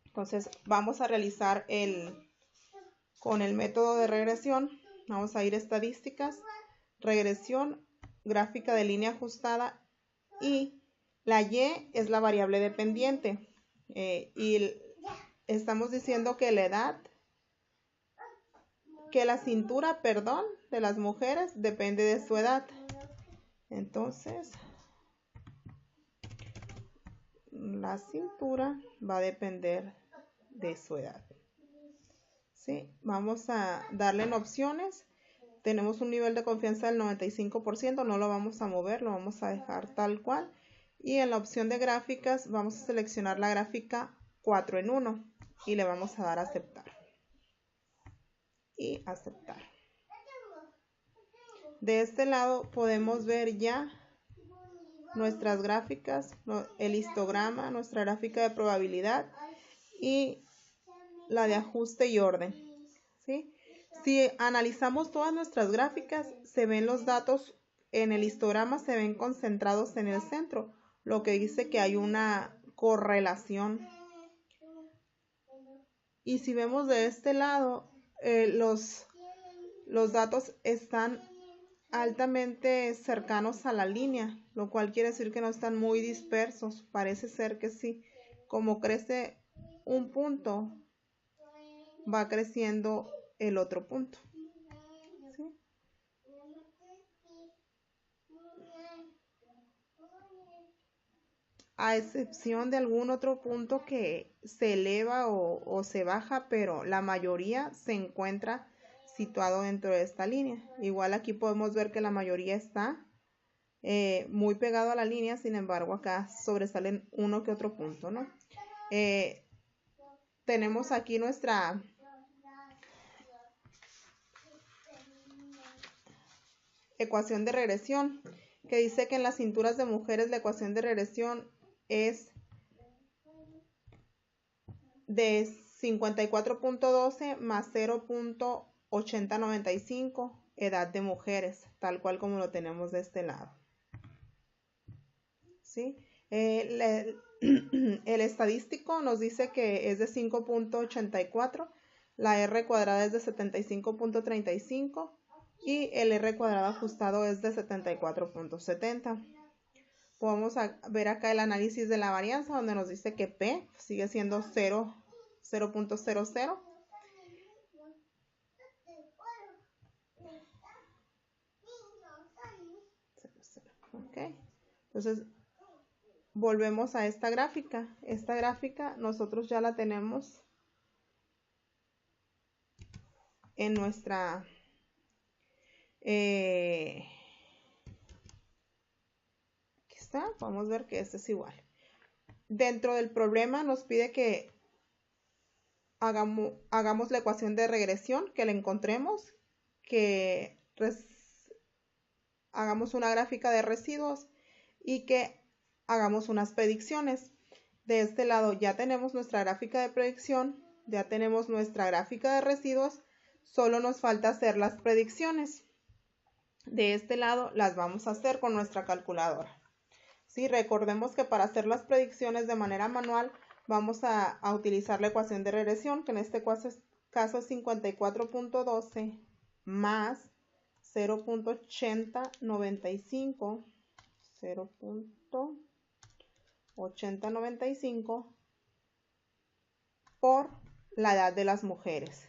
Entonces vamos a realizar con el método de regresión. Vamos a ir a estadísticas, regresión, gráfica de línea ajustada y la Y es la variable dependiente. Y estamos diciendo que la cintura, de las mujeres depende de su edad. Entonces, la cintura va a depender de su edad. ¿Sí? Vamos a darle en opciones. Tenemos un nivel de confianza del 95%, no lo vamos a mover, lo vamos a dejar tal cual. Y en la opción de gráficas vamos a seleccionar la gráfica 4 en 1 y le vamos a dar a aceptar. Y aceptar. De este lado podemos ver ya nuestras gráficas, el histograma, nuestra gráfica de probabilidad y la de ajuste y orden. ¿Sí? Si analizamos todas nuestras gráficas, se ven los datos en el histograma, se ven concentrados en el centro, lo que dice que hay una correlación. Y si vemos de este lado, los datos están altamente cercanos a la línea, lo cual quiere decir que no están muy dispersos. Parece ser que sí. Como crece un punto, va creciendo el otro punto. ¿Sí? A excepción de algún otro punto que se eleva o se baja, pero la mayoría se encuentra situado dentro de esta línea. Igual aquí podemos ver que la mayoría está muy pegado a la línea, sin embargo acá sobresalen uno que otro punto, ¿no? Tenemos aquí nuestra ecuación de regresión, que dice que en las cinturas de mujeres la ecuación de regresión es de 54.12 más 0.8095 edad de mujeres, tal cual como lo tenemos de este lado. ¿Sí? El estadístico nos dice que es de 5.84, la R cuadrada es de 75.35 y el R cuadrado ajustado es de 74.70. Podemos ver acá el análisis de la varianza donde nos dice que P sigue siendo 0.00. Ok, entonces volvemos a esta gráfica. Esta gráfica nosotros ya la tenemos en nuestra aquí está, podemos ver que este es igual. Dentro del problema nos pide que hagamos la ecuación de regresión, que la encontremos, que hagamos una gráfica de residuos y que hagamos unas predicciones. De este lado ya tenemos nuestra gráfica de predicción, ya tenemos nuestra gráfica de residuos, solo nos falta hacer las predicciones. De este lado las vamos a hacer con nuestra calculadora. Sí, recordemos que para hacer las predicciones de manera manual vamos a utilizar la ecuación de regresión, que en este caso es 54.12 más 0.8095 por la edad de las mujeres,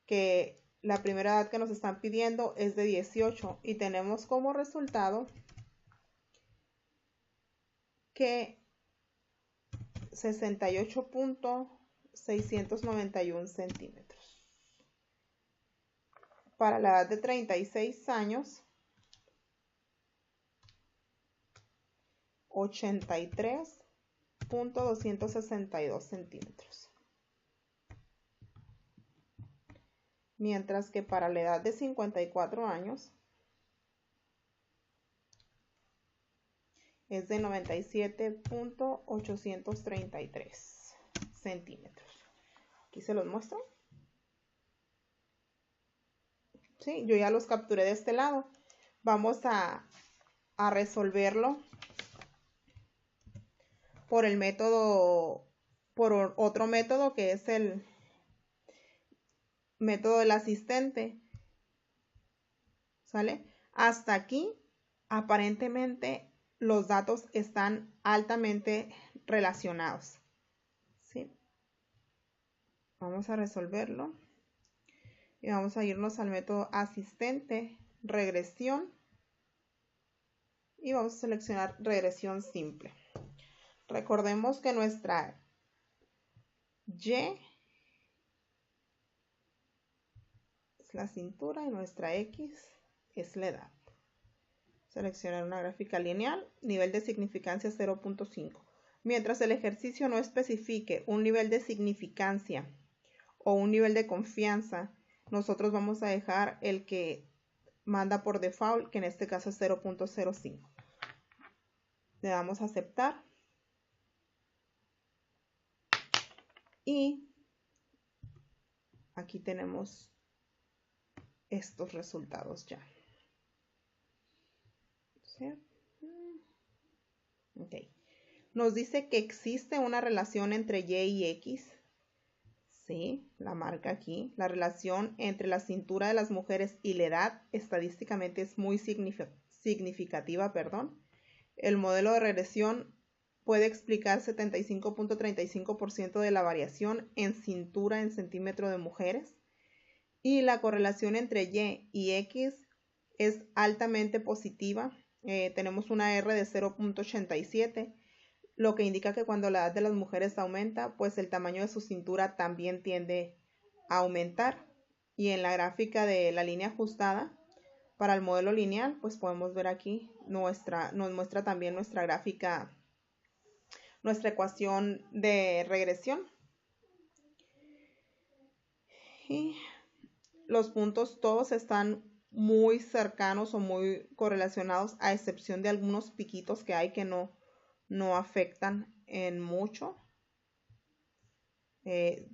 que la primera edad que nos están pidiendo es de 18 y tenemos como resultado que 68.691 centímetros. Para la edad de 36 años, 83.262 centímetros. Mientras que para la edad de 54 años es de 97.833 centímetros. Aquí se los muestro. Sí, yo ya los capturé de este lado. Vamos a resolverlo por el método, por otro método que es el método del asistente. ¿Sale? Hasta aquí, aparentemente, los datos están altamente relacionados. ¿Sí? Vamos a resolverlo. Y vamos a irnos al método asistente, regresión. Y vamos a seleccionar regresión simple. Recordemos que nuestra Y es la cintura y nuestra X es la edad. Seleccionar una gráfica lineal, nivel de significancia 0.5. Mientras el ejercicio no especifique un nivel de significancia o un nivel de confianza, nosotros vamos a dejar el que manda por default, que en este caso es 0.05. Le damos a aceptar. Y aquí tenemos estos resultados ya. ¿Sí? Okay. Nos dice que existe una relación entre Y y X. Sí, la marca aquí. La relación entre la cintura de las mujeres y la edad estadísticamente es muy significativa. El modelo de regresión puede explicar 75.35% de la variación en cintura en centímetro de mujeres. Y la correlación entre Y y X es altamente positiva. Tenemos una R de 0.87, lo que indica que cuando la edad de las mujeres aumenta, pues el tamaño de su cintura también tiende a aumentar. Y en la gráfica de la línea ajustada, para el modelo lineal, pues podemos ver aquí nos muestra también nuestra gráfica, nuestra ecuación de regresión. Y los puntos todos están muy cercanos o muy correlacionados, a excepción de algunos piquitos que hay que no afectan en mucho.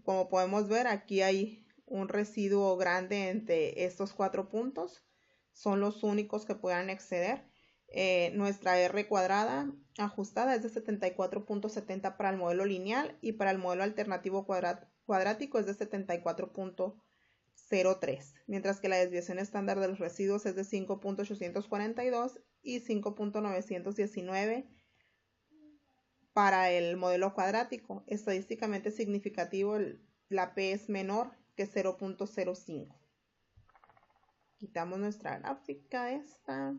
Como podemos ver, aquí hay un residuo grande entre estos 4 puntos. Son los únicos que puedan exceder. Nuestra R cuadrada ajustada es de 74.70 para el modelo lineal y para el modelo alternativo cuadrático es de 74.03, mientras que la desviación estándar de los residuos es de 5.842 y 5.919 para el modelo cuadrático. Estadísticamente significativo, la P es menor que 0.05. Quitamos nuestra gráfica esta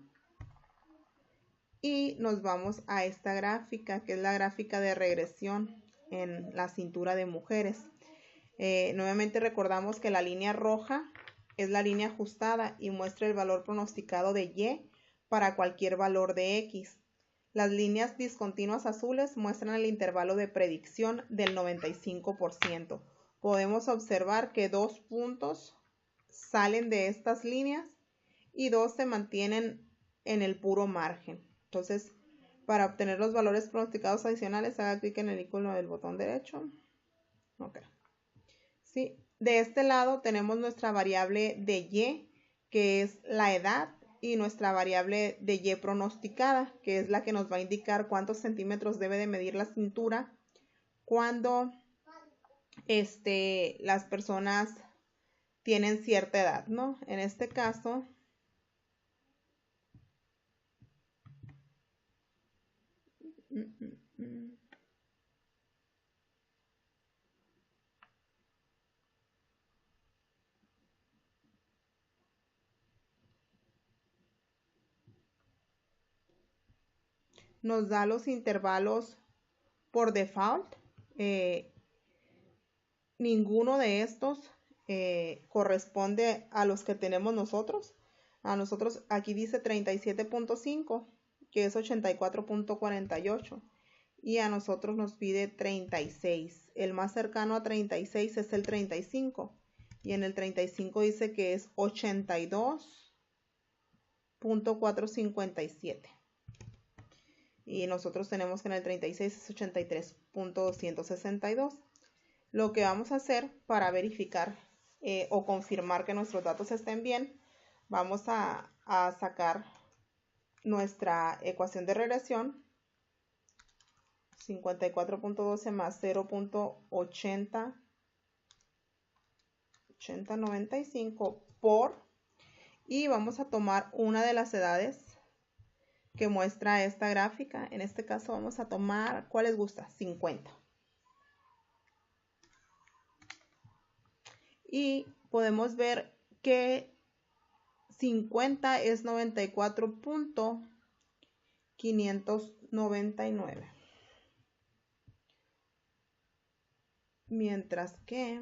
y nos vamos a esta gráfica, que es la gráfica de regresión en la cintura de mujeres. Nuevamente recordamos que la línea roja es la línea ajustada y muestra el valor pronosticado de Y para cualquier valor de X. Las líneas discontinuas azules muestran el intervalo de predicción del 95%. Podemos observar que 2 puntos salen de estas líneas y 2 se mantienen en el puro margen. Entonces, para obtener los valores pronosticados adicionales, haga clic en el icono del botón derecho. Ok. Sí. De este lado tenemos nuestra variable de Y, que es la edad, y nuestra variable de Y pronosticada, que es la que nos va a indicar cuántos centímetros debe de medir la cintura cuando las personas tienen cierta edad, ¿no? En este caso, nos da los intervalos por default. Ninguno de estos corresponde a los que tenemos nosotros. A nosotros aquí dice 37.5, que es 84.48. Y a nosotros nos pide 36. El más cercano a 36 es el 35. Y en el 35 dice que es 82.457. Y nosotros tenemos que en el 36 es 83.262. Lo que vamos a hacer para verificar o confirmar que nuestros datos estén bien, vamos a sacar nuestra ecuación de regresión. 54.12 más 0.8095 por, y vamos a tomar una de las edades que muestra esta gráfica. En este caso vamos a tomar, ¿cuál les gusta? 50. Y podemos ver que 50 es 94.599. Mientras que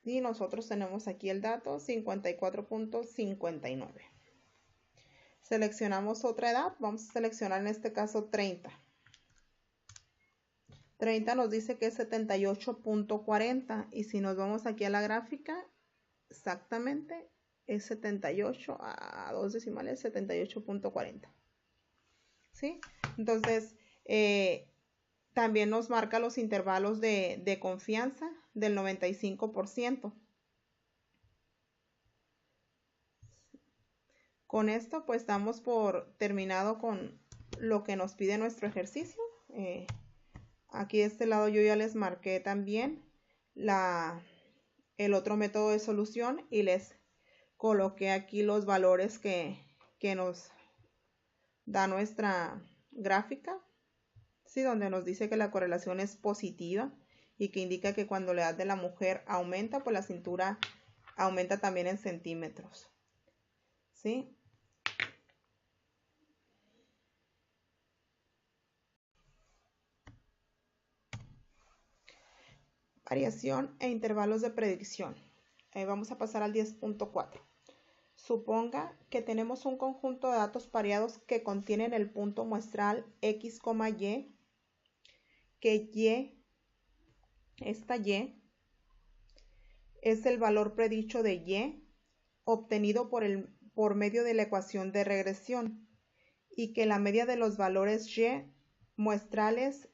y nosotros tenemos aquí el dato 54.59. Seleccionamos otra edad, vamos a seleccionar en este caso 30. 30 nos dice que es 78.40 y si nos vamos aquí a la gráfica, exactamente es 78 a 2 decimales, 78.40. ¿Sí? Entonces, también nos marca los intervalos de confianza del 95%. Con esto pues damos por terminado con lo que nos pide nuestro ejercicio. Aquí de este lado yo ya les marqué también el otro método de solución y les coloqué aquí los valores que nos da nuestra gráfica, ¿sí? Donde nos dice que la correlación es positiva y que indica que cuando la edad de la mujer aumenta, pues la cintura aumenta también en centímetros, ¿sí? Variación e intervalos de predicción. Vamos a pasar al 10.4. Suponga que tenemos un conjunto de datos pareados que contienen el punto muestral x, y, que esta y es el valor predicho de y obtenido por medio de la ecuación de regresión y que la media de los valores y muestrales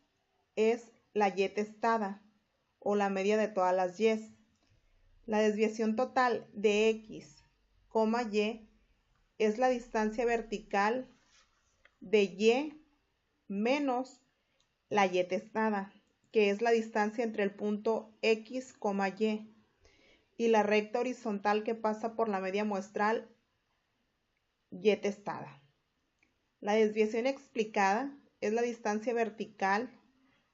es la y testada o la media de todas las y. La desviación total de x, y es la distancia vertical de y menos la y testada, que es la distancia entre el punto x, y la recta horizontal que pasa por la media muestral y testada. La desviación explicada es la distancia vertical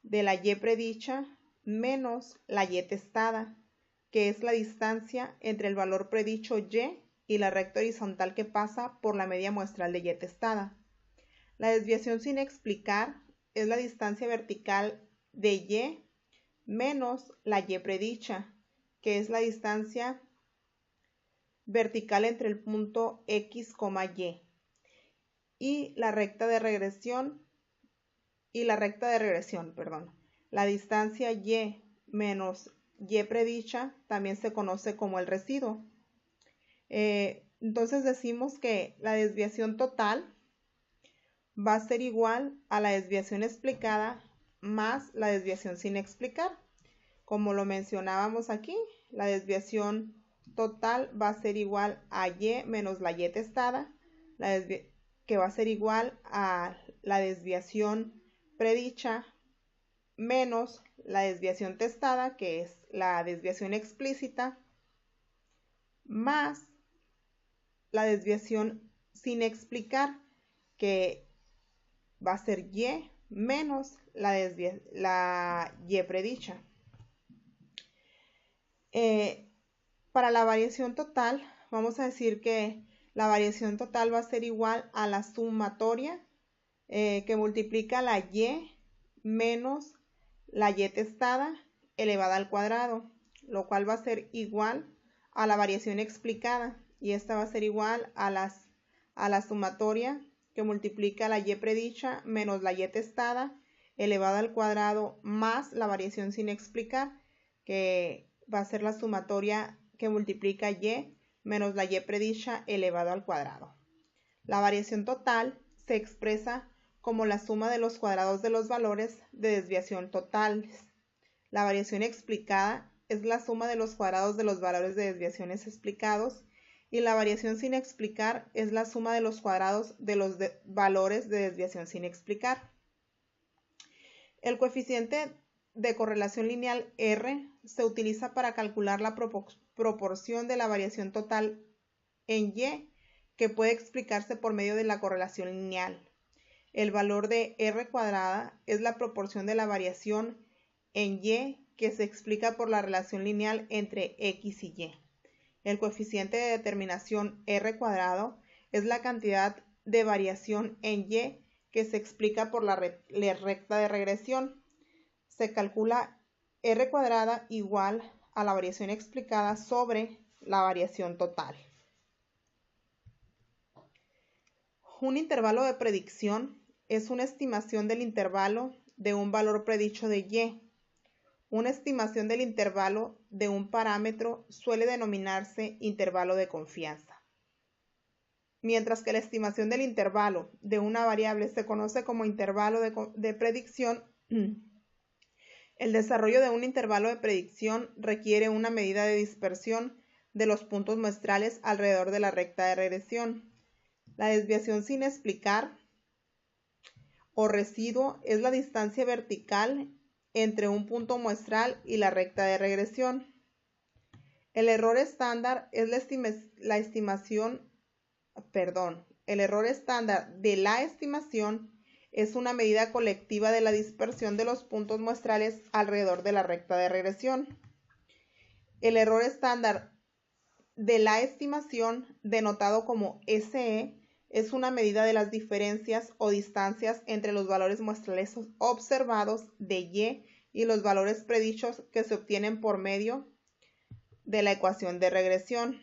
de la y predicha menos la y testada, que es la distancia entre el valor predicho y la recta horizontal que pasa por la media muestral de y testada. La desviación sin explicar es la distancia vertical de y menos la y predicha, que es la distancia vertical entre el punto x, y la recta de regresión, La distancia y menos y predicha también se conoce como el residuo. Entonces decimos que la desviación total va a ser igual a la desviación explicada más la desviación sin explicar. Como lo mencionábamos aquí, la desviación total va a ser igual a y menos la y testada, que va a ser igual a la desviación predicha menos la desviación testada, que es la desviación explícita, más la desviación sin explicar, que va a ser y menos la y predicha. Para la variación total, vamos a decir que la variación total va a ser igual a la sumatoria que multiplica la y menos la y testada elevada al cuadrado, lo cual va a ser igual a la variación explicada, y esta va a ser igual a la sumatoria que multiplica la y predicha menos la y testada elevada al cuadrado más la variación sin explicar, que va a ser la sumatoria que multiplica y menos la y predicha elevado al cuadrado. La variación total se expresa como la suma de los cuadrados de los valores de desviación totales. La variación explicada es la suma de los cuadrados de los valores de desviaciones explicados, y la variación sin explicar es la suma de los cuadrados de los valores de desviación sin explicar. El coeficiente de correlación lineal R se utiliza para calcular la proporción de la variación total en Y, que puede explicarse por medio de la correlación lineal. El valor de R cuadrada es la proporción de la variación en Y que se explica por la relación lineal entre X y Y. El coeficiente de determinación R cuadrado es la cantidad de variación en Y que se explica por la recta de regresión. Se calcula R cuadrada igual a la variación explicada sobre la variación total. Un intervalo de predicción es una estimación del intervalo de un valor predicho de Y. Una estimación del intervalo de un parámetro suele denominarse intervalo de confianza, mientras que la estimación del intervalo de una variable se conoce como intervalo de predicción. El desarrollo de un intervalo de predicción requiere una medida de dispersión de los puntos muestrales alrededor de la recta de regresión. La desviación sin explicar o residuo es la distancia vertical entre un punto muestral y la recta de regresión. El error estándar es el error estándar de la estimación es una medida colectiva de la dispersión de los puntos muestrales alrededor de la recta de regresión. El error estándar de la estimación, denotado como SE, es una medida de las diferencias o distancias entre los valores muestrales observados de y los valores predichos que se obtienen por medio de la ecuación de regresión.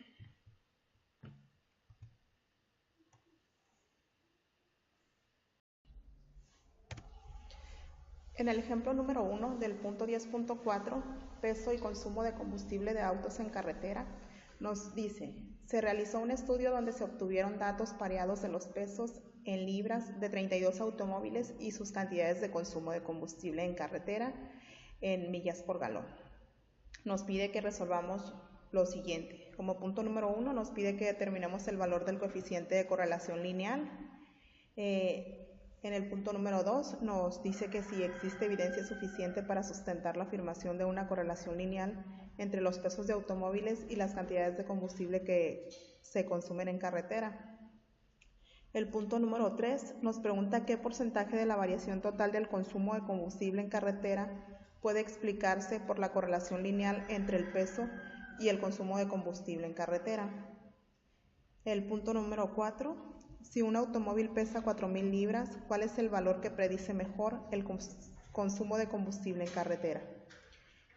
En el ejemplo número 1 del punto 10.4, peso y consumo de combustible de autos en carretera, nos dice: se realizó un estudio donde se obtuvieron datos pareados de los pesos en libras de 32 automóviles y sus cantidades de consumo de combustible en carretera en millas por galón. Nos pide que resolvamos lo siguiente. Como punto número 1 nos pide que determinemos el valor del coeficiente de correlación lineal. En el punto número 2 nos dice que si existe evidencia suficiente para sustentar la afirmación de una correlación lineal entre los pesos de automóviles y las cantidades de combustible que se consumen en carretera. El punto número 3 nos pregunta qué porcentaje de la variación total del consumo de combustible en carretera puede explicarse por la correlación lineal entre el peso y el consumo de combustible en carretera. El punto número 4, si un automóvil pesa 4.000 libras, ¿cuál es el valor que predice mejor el consumo de combustible en carretera?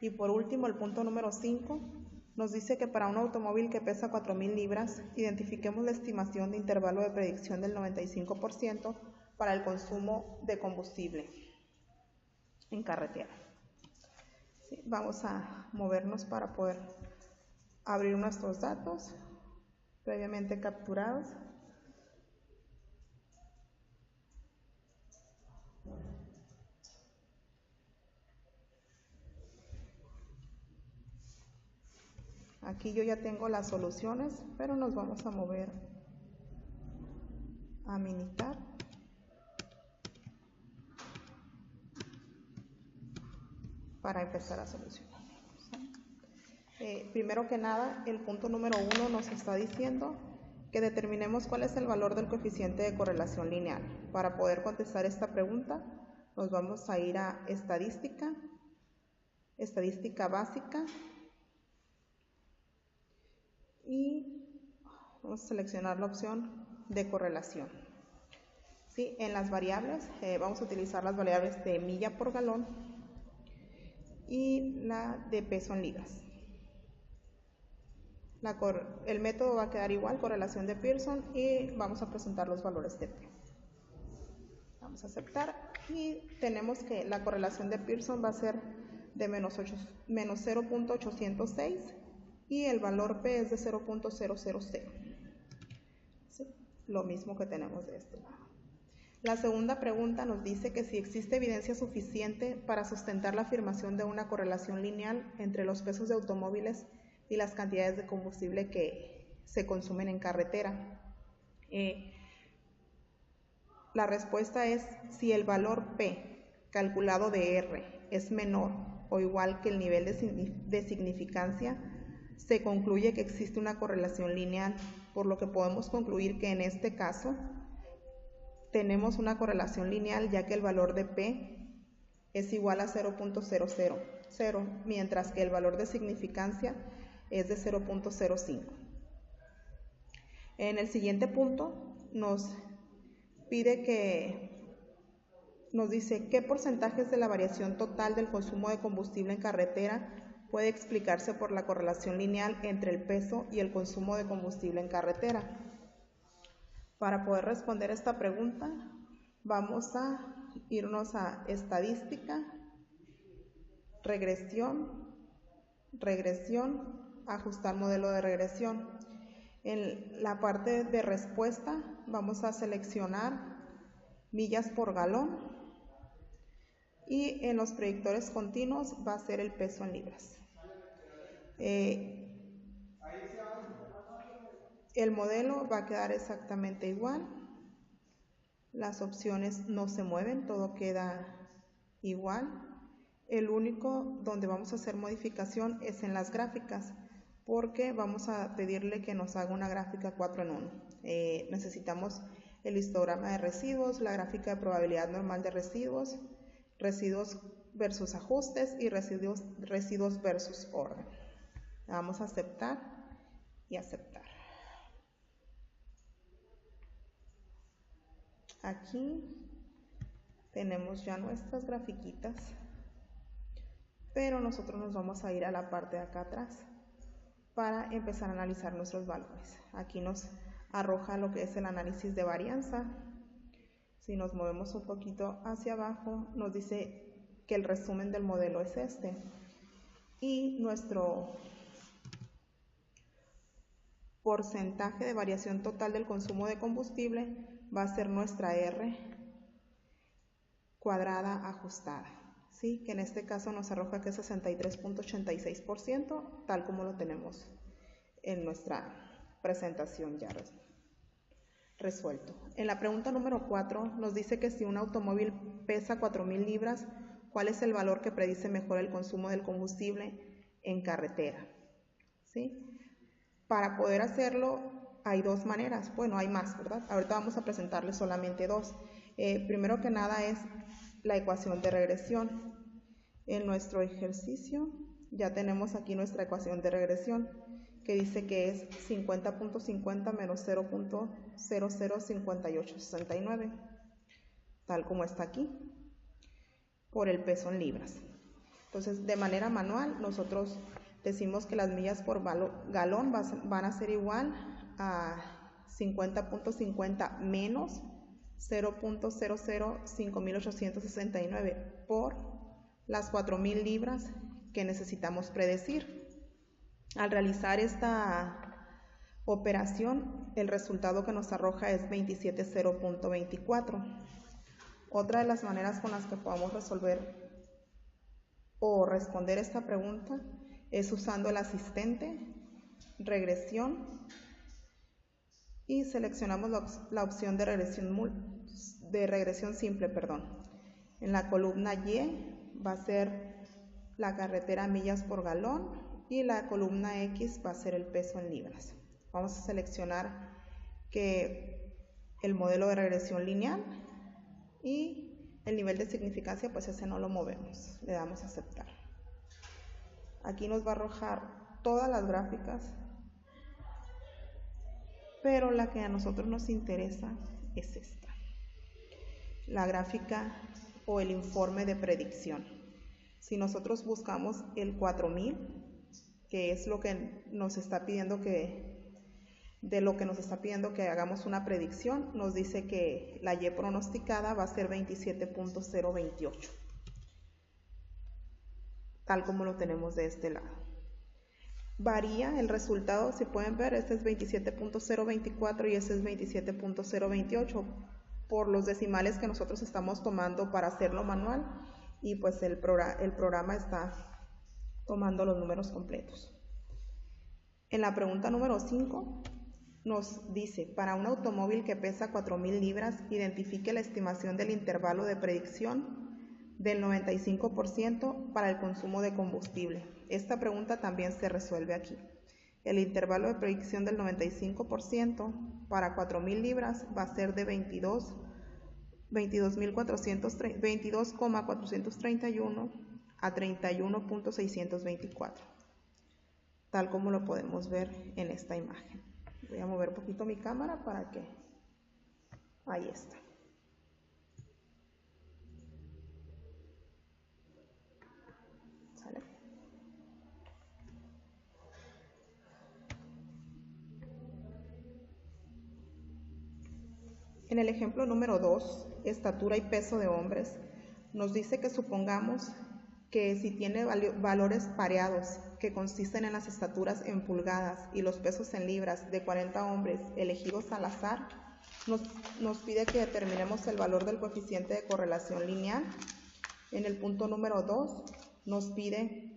Y por último, el punto número 5 nos dice que para un automóvil que pesa 4.000 libras, identifiquemos la estimación de intervalo de predicción del 95% para el consumo de combustible en carretera. Sí, vamos a movernos para poder abrir nuestros datos previamente capturados. Aquí yo ya tengo las soluciones, pero nos vamos a mover a Minitab. Para empezar a solucionar. Primero que nada, el punto número 1 nos está diciendo que determinemos cuál es el valor del coeficiente de correlación lineal. Para poder contestar esta pregunta, nos vamos a ir a estadística, estadística básica, y vamos a seleccionar la opción de correlación. ¿Sí? En las variables, vamos a utilizar las variables de milla por galón y la de peso en libras. El método va a quedar igual, correlación de Pearson, y vamos a presentar los valores de P. Vamos a aceptar y tenemos que la correlación de Pearson va a ser de menos 0.806 y el valor P es de 0.000. ¿Sí? Lo mismo que tenemos de este lado. La segunda pregunta nos dice que si existe evidencia suficiente para sustentar la afirmación de una correlación lineal entre los pesos de automóviles y las cantidades de combustible que se consumen en carretera. La respuesta es si el valor P calculado de R es menor o igual que el nivel de significancia, se concluye que existe una correlación lineal, por lo que podemos concluir que en este caso tenemos una correlación lineal, ya que el valor de P es igual a 0.000, mientras que el valor de significancia es de 0.05. En el siguiente punto nos dice qué porcentajes de la variación total del consumo de combustible en carretera puede explicarse por la correlación lineal entre el peso y el consumo de combustible en carretera. Para poder responder esta pregunta, vamos a irnos a estadística, regresión, ajustar modelo de regresión. En la parte de respuesta vamos a seleccionar millas por galón y en los predictores continuos va a ser el peso en libras. El modelo va a quedar exactamente igual, las opciones no se mueven, todo queda igual. El único donde vamos a hacer modificación es en las gráficas, porque vamos a pedirle que nos haga una gráfica 4 en 1. Necesitamos el histograma de residuos, la gráfica de probabilidad normal de residuos, residuos versus ajustes y residuos versus orden. Vamos a aceptar y aceptar. Aquí tenemos ya nuestras grafiquitas, pero nosotros nos vamos a ir a la parte de acá atrás para empezar a analizar nuestros valores. Aquí nos arroja lo que es el análisis de varianza. Si nos movemos un poquito hacia abajo, nos dice que el resumen del modelo es este. Y nuestro porcentaje de variación total del consumo de combustible va a ser nuestra R cuadrada ajustada, ¿sí? Que en este caso nos arroja que es 63.86%, tal como lo tenemos en nuestra presentación ya resuelto. En la pregunta número 4 nos dice que si un automóvil pesa 4.000 libras, ¿cuál es el valor que predice mejor el consumo del combustible en carretera? ¿Sí? Para poder hacerlo hay dos maneras, bueno, hay más, ¿verdad? Ahorita vamos a presentarles solamente dos. Primero que nada es la ecuación de regresión. En nuestro ejercicio ya tenemos aquí nuestra ecuación de regresión, que dice que es 50.50 menos 0.005869, tal como está aquí, por el peso en libras. Entonces, de manera manual, nosotros decimos que las millas por galón van a ser igual a 50.50 menos 0.005869 por las 4.000 libras que necesitamos predecir. Al realizar esta operación, el resultado que nos arroja es 270.24. Otra de las maneras con las que podamos resolver o responder esta pregunta es usando el asistente regresión y seleccionamos la opción de regresión simple. En la columna Y va a ser la carretera millas por galón y la columna X va a ser el peso en libras. Vamos a seleccionar que el modelo de regresión lineal y el nivel de significancia, pues ese no lo movemos, le damos a aceptar. Aquí nos va a arrojar todas las gráficas, pero la que a nosotros nos interesa es esta, la gráfica o el informe de predicción. Si nosotros buscamos el 4000, que es lo que nos está pidiendo de lo que nos está pidiendo que hagamos una predicción, nos dice que la Y pronosticada va a ser 27.028, tal como lo tenemos de este lado. Varía el resultado, si pueden ver, este es 27.024 y este es 27.028 por los decimales que nosotros estamos tomando para hacerlo manual, y pues el programa está tomando los números completos. En la pregunta número 5 nos dice, para un automóvil que pesa 4000 libras, identifique la estimación del intervalo de predicción del 95% para el consumo de combustible. Esta pregunta también se resuelve aquí. El intervalo de predicción del 95% para 4000 libras va a ser de 22,431 a 31.624, tal como lo podemos ver en esta imagen. Voy a mover un poquito mi cámara para que... Ahí está. ¿Sale? En el ejemplo número 2, estatura y peso de hombres, nos dice que supongamos que si tiene valores pareados que consisten en las estaturas en pulgadas y los pesos en libras de 40 hombres elegidos al azar, nos pide que determinemos el valor del coeficiente de correlación lineal. En el punto número 2 nos pide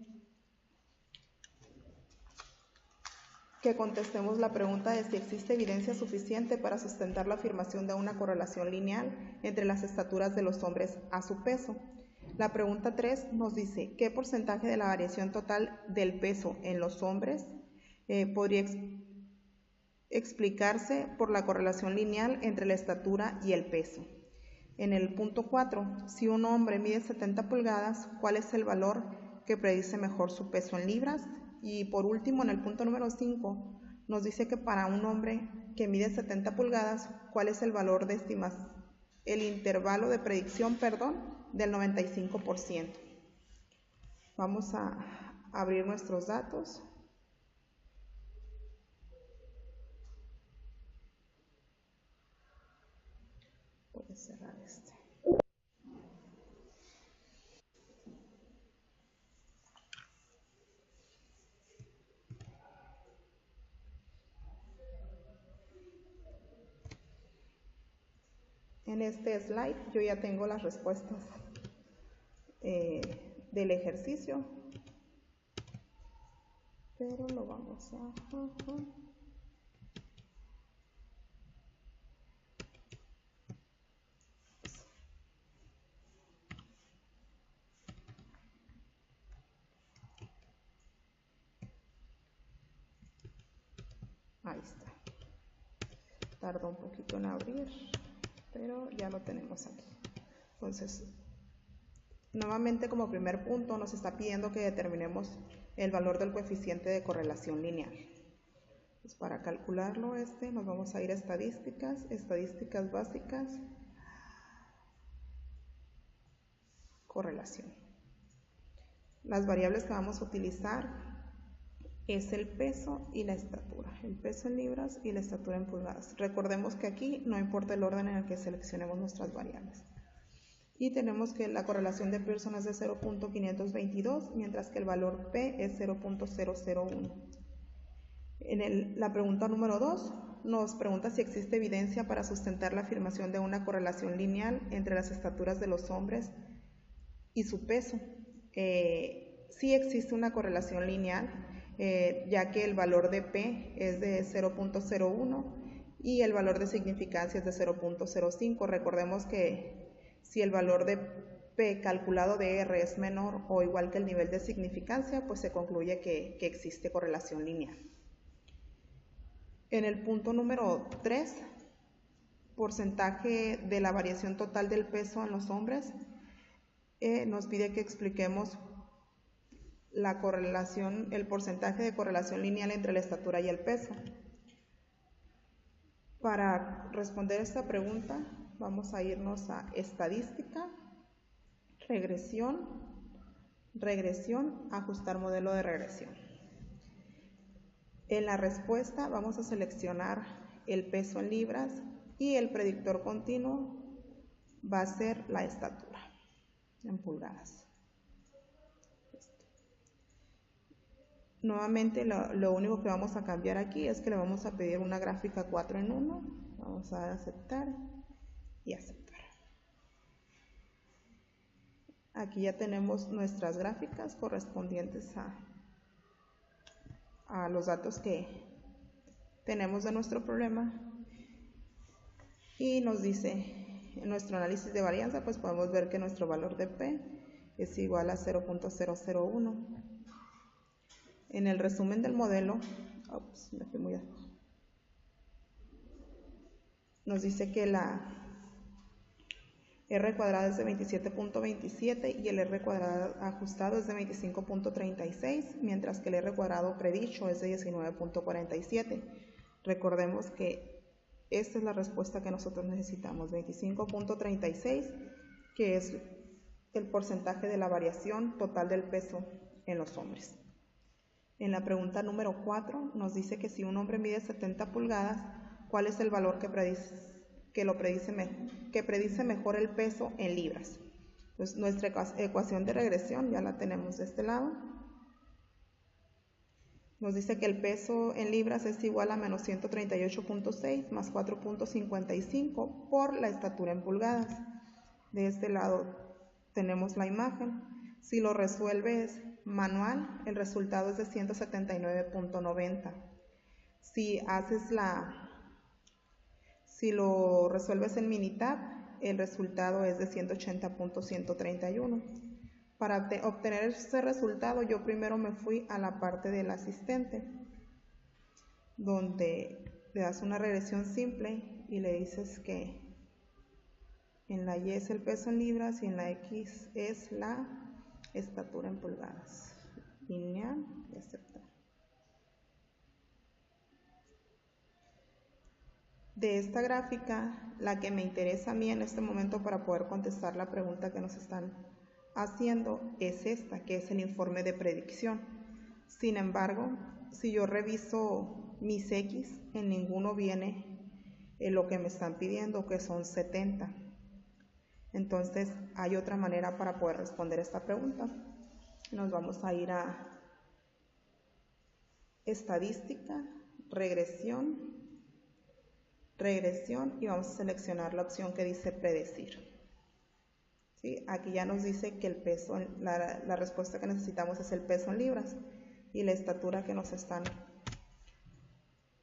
que contestemos la pregunta de si existe evidencia suficiente para sustentar la afirmación de una correlación lineal entre las estaturas de los hombres a su peso. La pregunta 3 nos dice, ¿qué porcentaje de la variación total del peso en los hombres podría explicarse por la correlación lineal entre la estatura y el peso? En el punto 4, si un hombre mide 70 pulgadas, ¿cuál es el valor que predice mejor su peso en libras? Y por último, en el punto número 5, nos dice que para un hombre que mide 70 pulgadas, ¿cuál es el valor de estimación, el intervalo de predicción, del 95%? Vamos a abrir nuestros datos. Voy a cerrar este. En este slide yo ya tengo las respuestas del ejercicio, pero lo vamos a... Ahí está. Tardó un poquito en abrir, pero ya lo tenemos aquí. Entonces, nuevamente como primer punto nos está pidiendo que determinemos el valor del coeficiente de correlación lineal. Pues para calcularlo nos vamos a ir a estadísticas básicas, correlación. Las variables que vamos a utilizar es el peso y la estatura, el peso en libras y la estatura en pulgadas. Recordemos que aquí no importa el orden en el que seleccionemos nuestras variables. Y tenemos que la correlación de Pearson es de 0.522, mientras que el valor P es 0.001. La pregunta número 2 nos pregunta si existe evidencia para sustentar la afirmación de una correlación lineal entre las estaturas de los hombres y su peso. Sí existe una correlación lineal ya que el valor de P es de 0.01 y el valor de significancia es de 0.05. Recordemos que si el valor de P calculado de R es menor o igual que el nivel de significancia, pues se concluye que existe correlación lineal. En el punto número 3, porcentaje de la variación total del peso en los hombres, nos pide que expliquemos la correlación, el porcentaje de correlación lineal entre la estatura y el peso. Para responder esta pregunta, vamos a irnos a estadística, regresión, ajustar modelo de regresión. En la respuesta vamos a seleccionar el peso en libras y el predictor continuo va a ser la estatura en pulgadas. Nuevamente lo único que vamos a cambiar aquí es que le vamos a pedir una gráfica 4 en 1. Vamos a dar a aceptar y aceptar. Aquí ya tenemos nuestras gráficas correspondientes a los datos que tenemos de nuestro problema. Y nos dice, en nuestro análisis de varianza, pues podemos ver que nuestro valor de P es igual a 0.001. En el resumen del modelo, nos dice que la R cuadrada es de 27.27 y el R cuadrado ajustado es de 25.36, mientras que el R cuadrado predicho es de 19.47. Recordemos que esta es la respuesta que nosotros necesitamos, 25.36, que es el porcentaje de la variación total del peso en los hombres. En la pregunta número 4 nos dice que si un hombre mide 70 pulgadas, ¿cuál es el valor que predice mejor el peso en libras? Entonces, nuestra ecuación de regresión ya la tenemos de este lado. Nos dice que el peso en libras es igual a menos 138.6 más 4.55 por la estatura en pulgadas. De este lado tenemos la imagen. Si lo resuelves manual, el resultado es de 179.90. Si lo resuelves en Minitab, el resultado es de 180.131. Para obtener ese resultado, yo primero me fui a la parte del asistente, donde le das una regresión simple y le dices que en la Y es el peso en libras y en la X es la estatura en pulgadas. Lineal y aceptar. De esta gráfica, la que me interesa a mí en este momento para poder contestar la pregunta que nos están haciendo es esta, que es el informe de predicción. Sin embargo, si yo reviso mis X, en ninguno viene lo que me están pidiendo, que son 70. Entonces, hay otra manera para poder responder esta pregunta. Nos vamos a ir a estadística, regresión y vamos a seleccionar la opción que dice predecir. ¿Sí? Aquí ya nos dice que el peso, la respuesta que necesitamos es el peso en libras y la estatura que nos están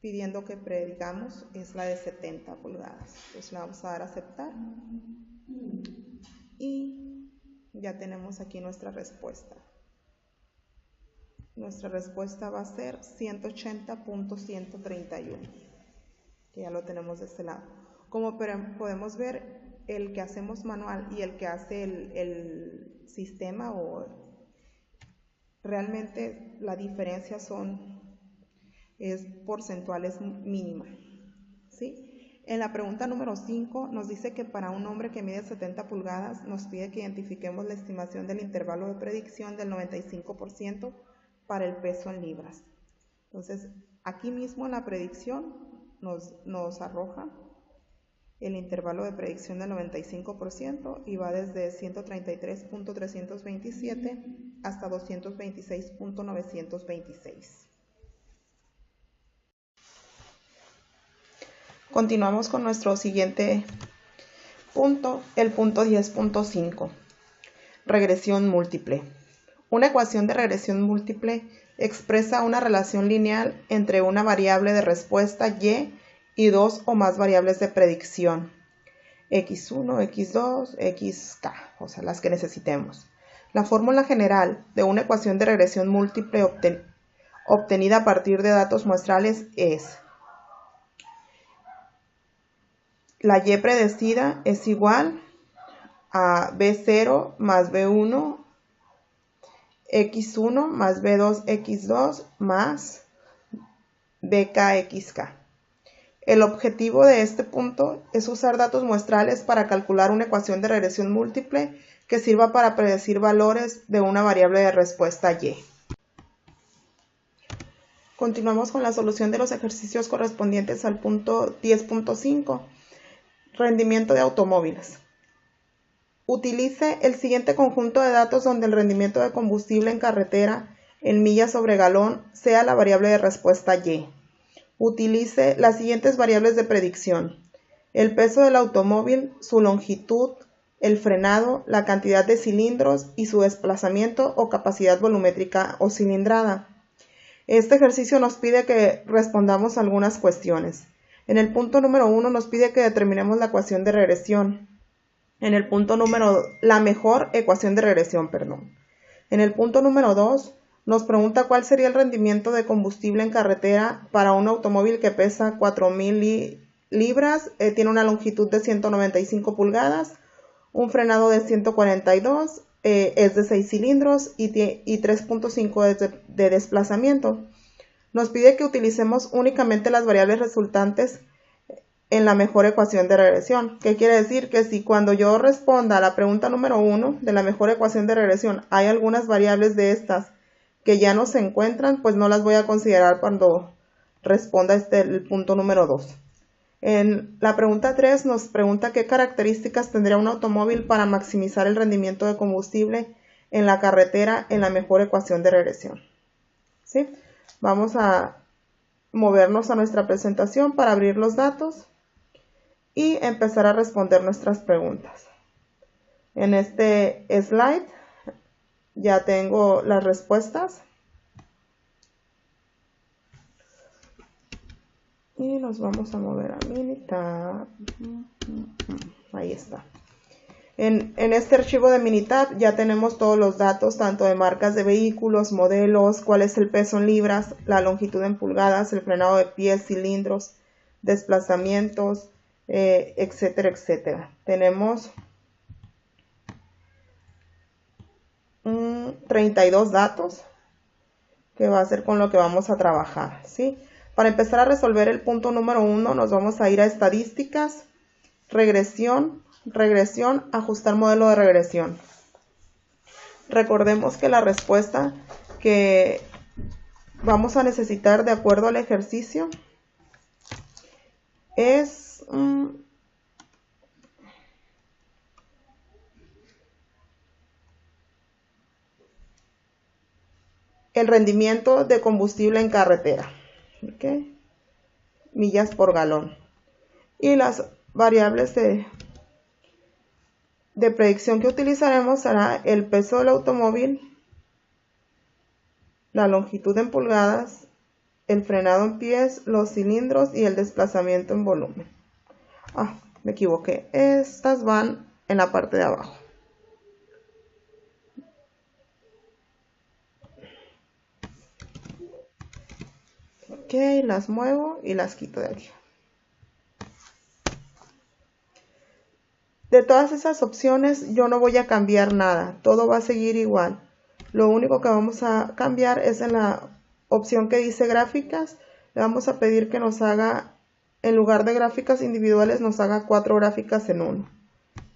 pidiendo que predicamos es la de 70 pulgadas. Entonces le vamos a dar a aceptar y ya tenemos aquí nuestra respuesta. Nuestra respuesta va a ser 180.131, que ya lo tenemos de este lado. Como podemos ver, el que hacemos manual y el que hace el sistema, realmente la diferencia es porcentual, es mínima, ¿sí? En la pregunta número 5 nos dice que para un hombre que mide 70 pulgadas nos pide que identifiquemos la estimación del intervalo de predicción del 95% para el peso en libras. Entonces, aquí mismo en la predicción nos arroja el intervalo de predicción del 95% y va desde 133.327 hasta 226.926. Continuamos con nuestro siguiente punto, el punto 10.5. Regresión múltiple. Una ecuación de regresión múltiple expresa una relación lineal entre una variable de respuesta y dos o más variables de predicción, x1, x2, xk, o sea, las que necesitemos. La fórmula general de una ecuación de regresión múltiple obtenida a partir de datos muestrales es: la y predecida es igual a b0 más b1 x1 más b2 x2 más bkxk. El objetivo de este punto es usar datos muestrales para calcular una ecuación de regresión múltiple que sirva para predecir valores de una variable de respuesta y. Continuamos con la solución de los ejercicios correspondientes al punto 10.5, rendimiento de automóviles. Utilice el siguiente conjunto de datos donde el rendimiento de combustible en carretera en millas sobre galón sea la variable de respuesta y. Utilice las siguientes variables de predicción: el peso del automóvil, su longitud, el frenado, la cantidad de cilindros y su desplazamiento o capacidad volumétrica o cilindrada. Este ejercicio nos pide que respondamos algunas cuestiones. En el punto número 1 nos pide que determinemos la ecuación de regresión. En el punto la mejor ecuación de regresión, En el punto número 2 nos pregunta cuál sería el rendimiento de combustible en carretera para un automóvil que pesa 4.000 libras, tiene una longitud de 195 pulgadas, un frenado de 142, es de 6 cilindros y 3.5 de desplazamiento. Nos pide que utilicemos únicamente las variables resultantes en la mejor ecuación de regresión. ¿Qué quiere decir? Que si cuando yo responda a la pregunta número 1 de la mejor ecuación de regresión hay algunas variables de estas que ya no se encuentran, pues no las voy a considerar cuando responda el punto número 2. En la pregunta 3 nos pregunta qué características tendría un automóvil para maximizar el rendimiento de combustible en la carretera en la mejor ecuación de regresión. ¿Sí? Vamos a movernos a nuestra presentación para abrir los datos y empezar a responder nuestras preguntas. En este slide ya tengo las respuestas. Y nos vamos a mover a Minitab. Ahí está. En este archivo de Minitab ya tenemos todos los datos, tanto de marcas de vehículos, modelos, cuál es el peso en libras, la longitud en pulgadas, el frenado de pies, cilindros, desplazamientos, etcétera, etcétera. Tenemos 32 datos que va a ser con lo que vamos a trabajar, ¿sí? Para empezar a resolver el punto número 1 nos vamos a ir a estadísticas, regresión, ajustar modelo de regresión. Recordemos que la respuesta que vamos a necesitar de acuerdo al ejercicio es el rendimiento de combustible en carretera, ¿ok? Millas por galón. Y las variables de predicción que utilizaremos será el peso del automóvil, la longitud en pulgadas, el frenado en pies, los cilindros y el desplazamiento en volumen. Me equivoqué. Estas van en la parte de abajo. Ok, las muevo y las quito de aquí. De todas esas opciones yo no voy a cambiar nada, todo va a seguir igual. Lo único que vamos a cambiar es en la opción que dice gráficas, le vamos a pedir que nos haga, en lugar de gráficas individuales, nos haga 4 gráficas en uno.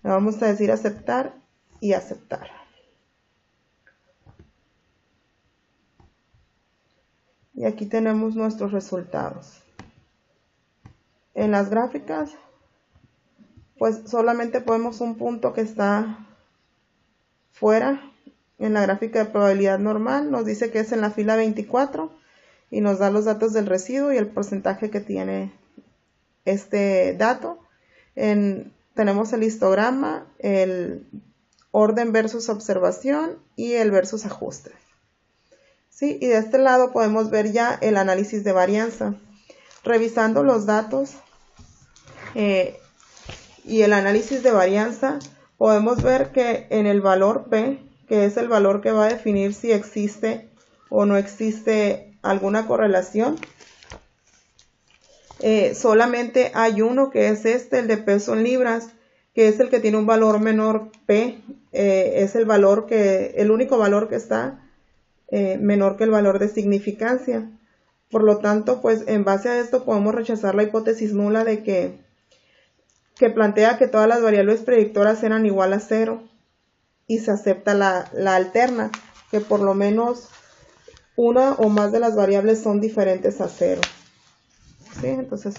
Le vamos a decir aceptar y aceptar. Y aquí tenemos nuestros resultados. En las gráficas, pues solamente podemos un punto que está fuera. En la gráfica de probabilidad normal nos dice que es en la fila 24 y nos da los datos del residuo y el porcentaje que tiene este dato. Tenemos el histograma, el orden versus observación y el versus ajuste. ¿sí? Y de este lado podemos ver ya el análisis de varianza. Revisando los datos y el análisis de varianza, podemos ver que en el valor P, que es el valor que va a definir si existe o no existe alguna correlación, solamente hay uno, que es el de peso en libras, que es el que tiene un valor menor P, es el único valor que está menor que el valor de significancia. Por lo tanto, pues en base a esto podemos rechazar la hipótesis nula de que plantea que todas las variables predictoras eran igual a 0 y se acepta la alterna, que por lo menos una o más de las variables son diferentes a 0. ¿Sí? Entonces,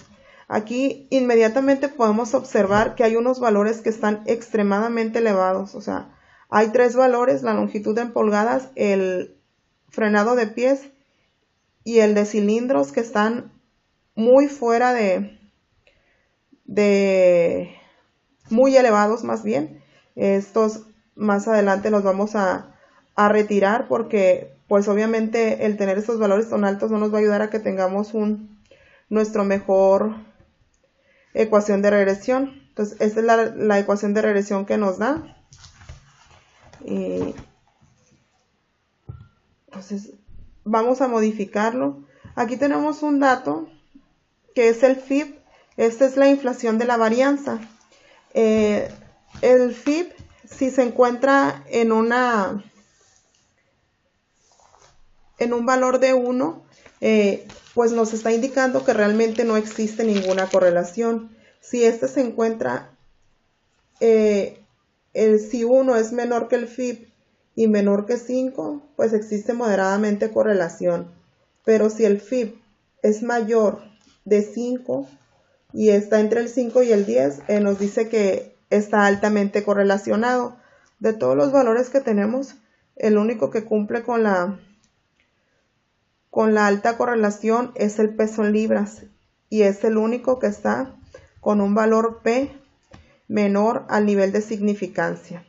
aquí inmediatamente podemos observar que hay unos valores que están extremadamente elevados. O sea, hay 3 valores: la longitud en pulgadas, el frenado de pies y el de cilindros, que están muy fuera muy elevados más bien. Estos más adelante los vamos a retirar, porque pues obviamente el tener estos valores tan altos no nos va a ayudar a que tengamos nuestro mejor ecuación de regresión. Entonces esta es la ecuación de regresión que nos da. Y entonces vamos a modificarlo. Aquí tenemos un dato que es el FIB. Esta es la inflación de la varianza. El FIB, si se encuentra en un valor de 1, pues nos está indicando que realmente no existe ninguna correlación. Si este se encuentra, si 1 es menor que el FIB y menor que 5, pues existe moderadamente correlación. Pero si el FIB es mayor de 5 y está entre el 5 y el 10, nos dice que está altamente correlacionado. De todos los valores que tenemos, el único que cumple con la alta correlación es el peso en libras, y es el único que está con un valor P menor al nivel de significancia.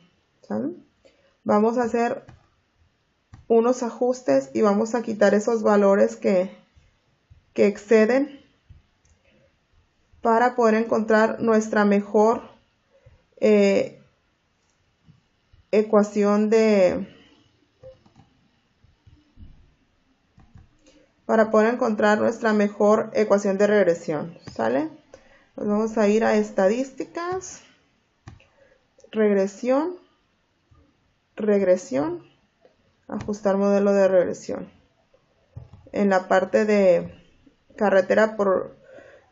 ¿Saben? Vamos a hacer unos ajustes y vamos a quitar esos valores que exceden, para poder encontrar nuestra mejor ecuación de regresión. ¿Sale? Pues vamos a ir a estadísticas, regresión, ajustar modelo de regresión. En la parte de carretera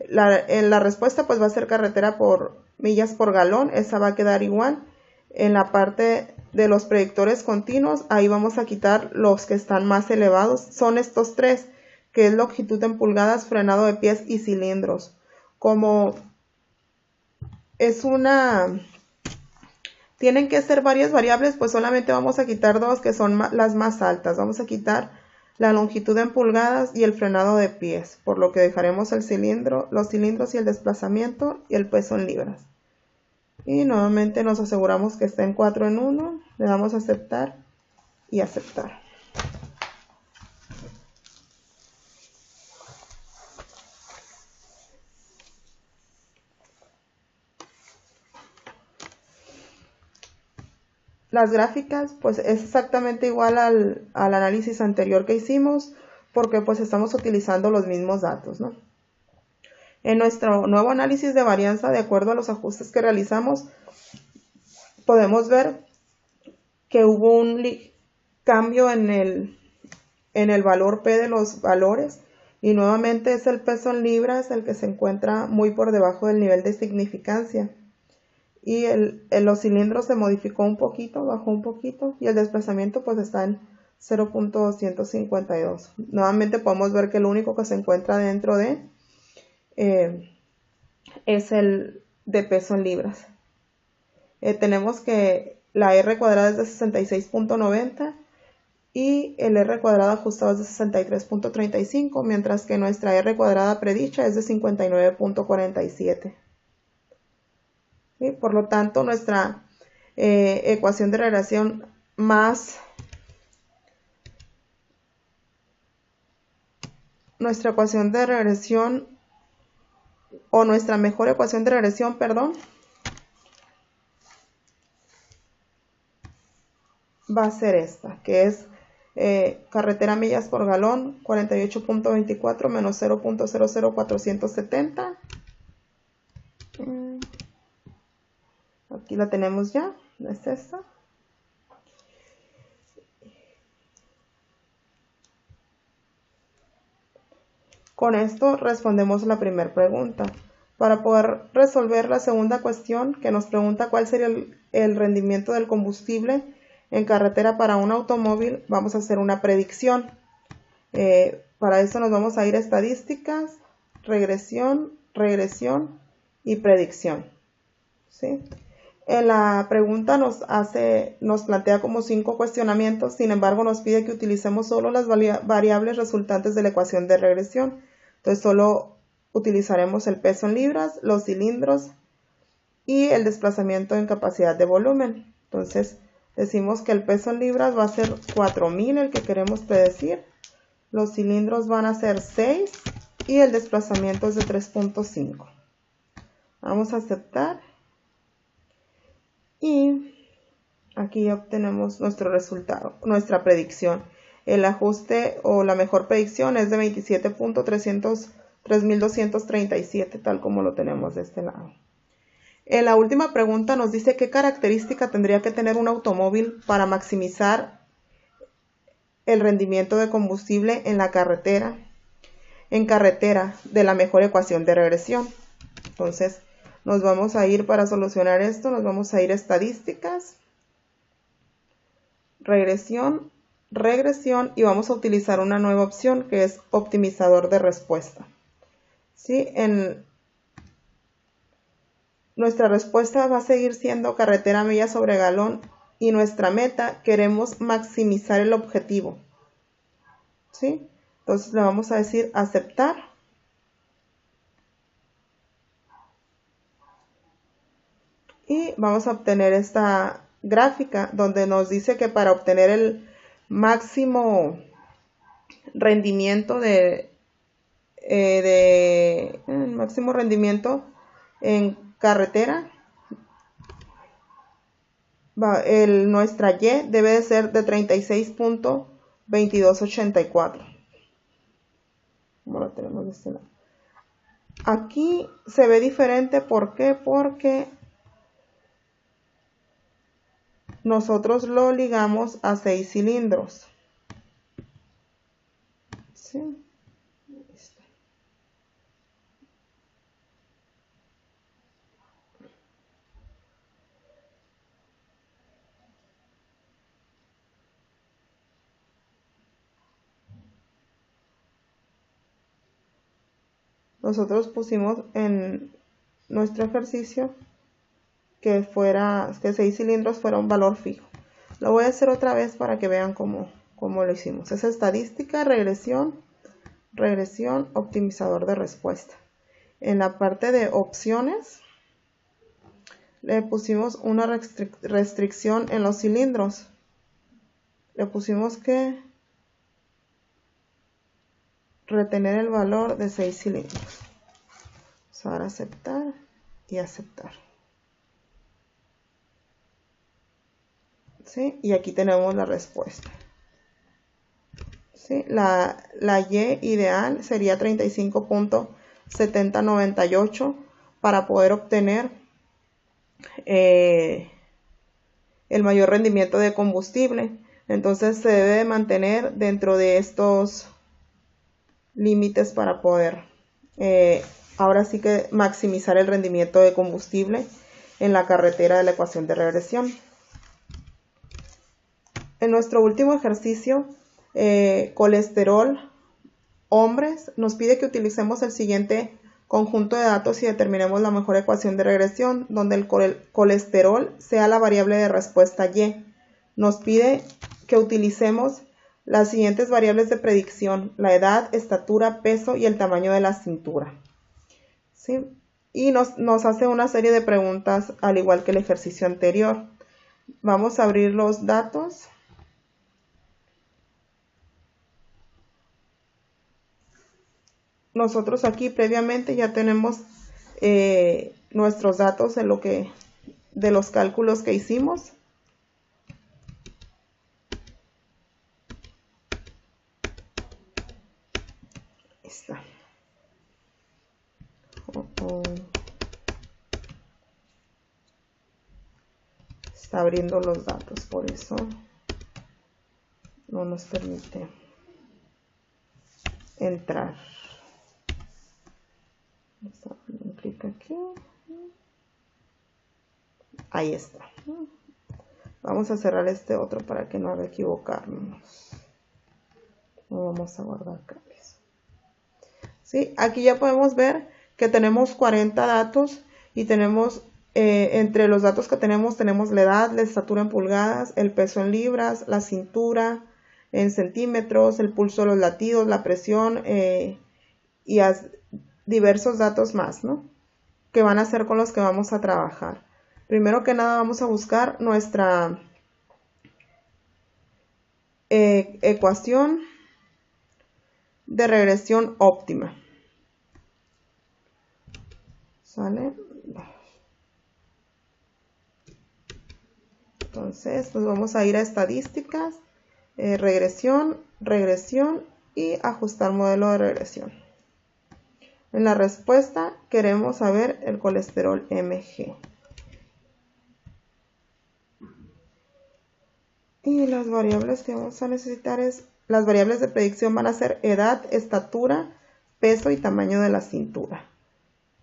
en la respuesta pues va a ser carretera por millas por galón, esa va a quedar igual. En la parte de los predictores continuos, ahí vamos a quitar los que están más elevados. Son estos 3, que es longitud en pulgadas, frenado de pies y cilindros. Como tienen que ser varias variables, pues solamente vamos a quitar 2, que son las más altas. Vamos a quitar la longitud en pulgadas y el frenado de pies, por lo que dejaremos los cilindros y el desplazamiento y el peso en libras. Y nuevamente nos aseguramos que esté en 4 en 1, le damos a aceptar y aceptar. Las gráficas, pues es exactamente igual al análisis anterior que hicimos, porque pues estamos utilizando los mismos datos, ¿no? En nuestro nuevo análisis de varianza, de acuerdo a los ajustes que realizamos, podemos ver que hubo un cambio en el valor P de los valores, y nuevamente es el peso en libras el que se encuentra muy por debajo del nivel de significancia. Y los cilindros se modificó un poquito, bajó un poquito, y el desplazamiento pues está en 0.252. Nuevamente podemos ver que el único que se encuentra dentro de es el de peso en libras. Tenemos que la R cuadrada es de 66.90 y el R cuadrado ajustado es de 63.35, mientras que nuestra R cuadrada predicha es de 59.47. ¿Sí? Por lo tanto, nuestra ecuación de regresión más nuestra ecuación de regresión, o nuestra mejor ecuación de regresión, perdón, va a ser esta, que es carretera millas por galón 48.24 menos 0.00470. Aquí la tenemos ya, es esta. Con esto respondemos la primera pregunta. Para poder resolver la segunda cuestión, que nos pregunta cuál sería el rendimiento del combustible en carretera para un automóvil, vamos a hacer una predicción. Para eso nos vamos a ir a estadísticas, regresión y predicción. ¿Sí? En la pregunta nos plantea como 5 cuestionamientos, sin embargo nos pide que utilicemos solo las variables resultantes de la ecuación de regresión. Entonces solo utilizaremos el peso en libras, los cilindros y el desplazamiento en capacidad de volumen. Entonces decimos que el peso en libras va a ser 4000, el que queremos predecir. Los cilindros van a ser 6 y el desplazamiento es de 3.5. Vamos a aceptar. Y aquí ya obtenemos nuestro resultado, nuestra predicción. El ajuste o la mejor predicción es de 27.3237, tal como lo tenemos de este lado. En la última pregunta nos dice qué característica tendría que tener un automóvil para maximizar el rendimiento de combustible en la carretera, de la mejor ecuación de regresión. Entonces, nos vamos a ir para solucionar esto, nos vamos a ir a estadísticas, regresión y vamos a utilizar una nueva opción que es optimizador de respuesta. ¿Sí? Nuestra respuesta va a seguir siendo carretera millas sobre galón y nuestra meta queremos maximizar el objetivo. ¿Sí? Entonces le vamos a decir aceptar. Y vamos a obtener esta gráfica donde nos dice que para obtener el máximo rendimiento en carretera, nuestra Y debe de ser de 36.2284. Como lo tenemos de este lado. Aquí se ve diferente, ¿por qué? Porque nosotros lo ligamos a 6 cilindros. ¿Sí? Nosotros pusimos en nuestro ejercicio que 6 cilindros fuera un valor fijo. Lo voy a hacer otra vez para que vean cómo lo hicimos. Es estadística, regresión, optimizador de respuesta. En la parte de opciones le pusimos una restricción en los cilindros. Le pusimos que retener el valor de 6 cilindros. Vamos a dar a aceptar y aceptar. ¿Sí? Y aquí tenemos la respuesta. ¿Sí? La Y ideal sería 35.7098 para poder obtener el mayor rendimiento de combustible. Entonces se debe de mantener dentro de estos límites para poder ahora sí que maximizar el rendimiento de combustible en la carretera de la ecuación de regresión. En nuestro último ejercicio, colesterol hombres, nos pide que utilicemos el siguiente conjunto de datos y determinemos la mejor ecuación de regresión, donde el colesterol sea la variable de respuesta Y. Nos pide que utilicemos las siguientes variables de predicción: la edad, estatura, peso y el tamaño de la cintura. ¿Sí? Y nos hace una serie de preguntas al igual que el ejercicio anterior. Vamos a abrir los datos. nosotros aquí previamente ya tenemos nuestros datos de los cálculos que hicimos. Ahí está. Está abriendo los datos, por eso no nos permite entrar. Un clic aquí. Ahí está. Vamos a cerrar este otro para que no haga equivocarnos. No vamos a guardar cambios. ¿Sí? Aquí ya podemos ver que tenemos 40 datos y tenemos entre los datos que tenemos la edad, la estatura en pulgadas, el peso en libras, la cintura en centímetros, el pulso, los latidos, la presión y diversos datos más, ¿no? Que van a ser con los que vamos a trabajar. Primero que nada vamos a buscar nuestra ecuación de regresión óptima. ¿Sale? Entonces, pues vamos a ir a estadísticas, regresión y ajustar modelo de regresión. En la respuesta queremos saber el colesterol Mg. Y las variables que vamos a necesitar las variables de predicción van a ser edad, estatura, peso y tamaño de la cintura.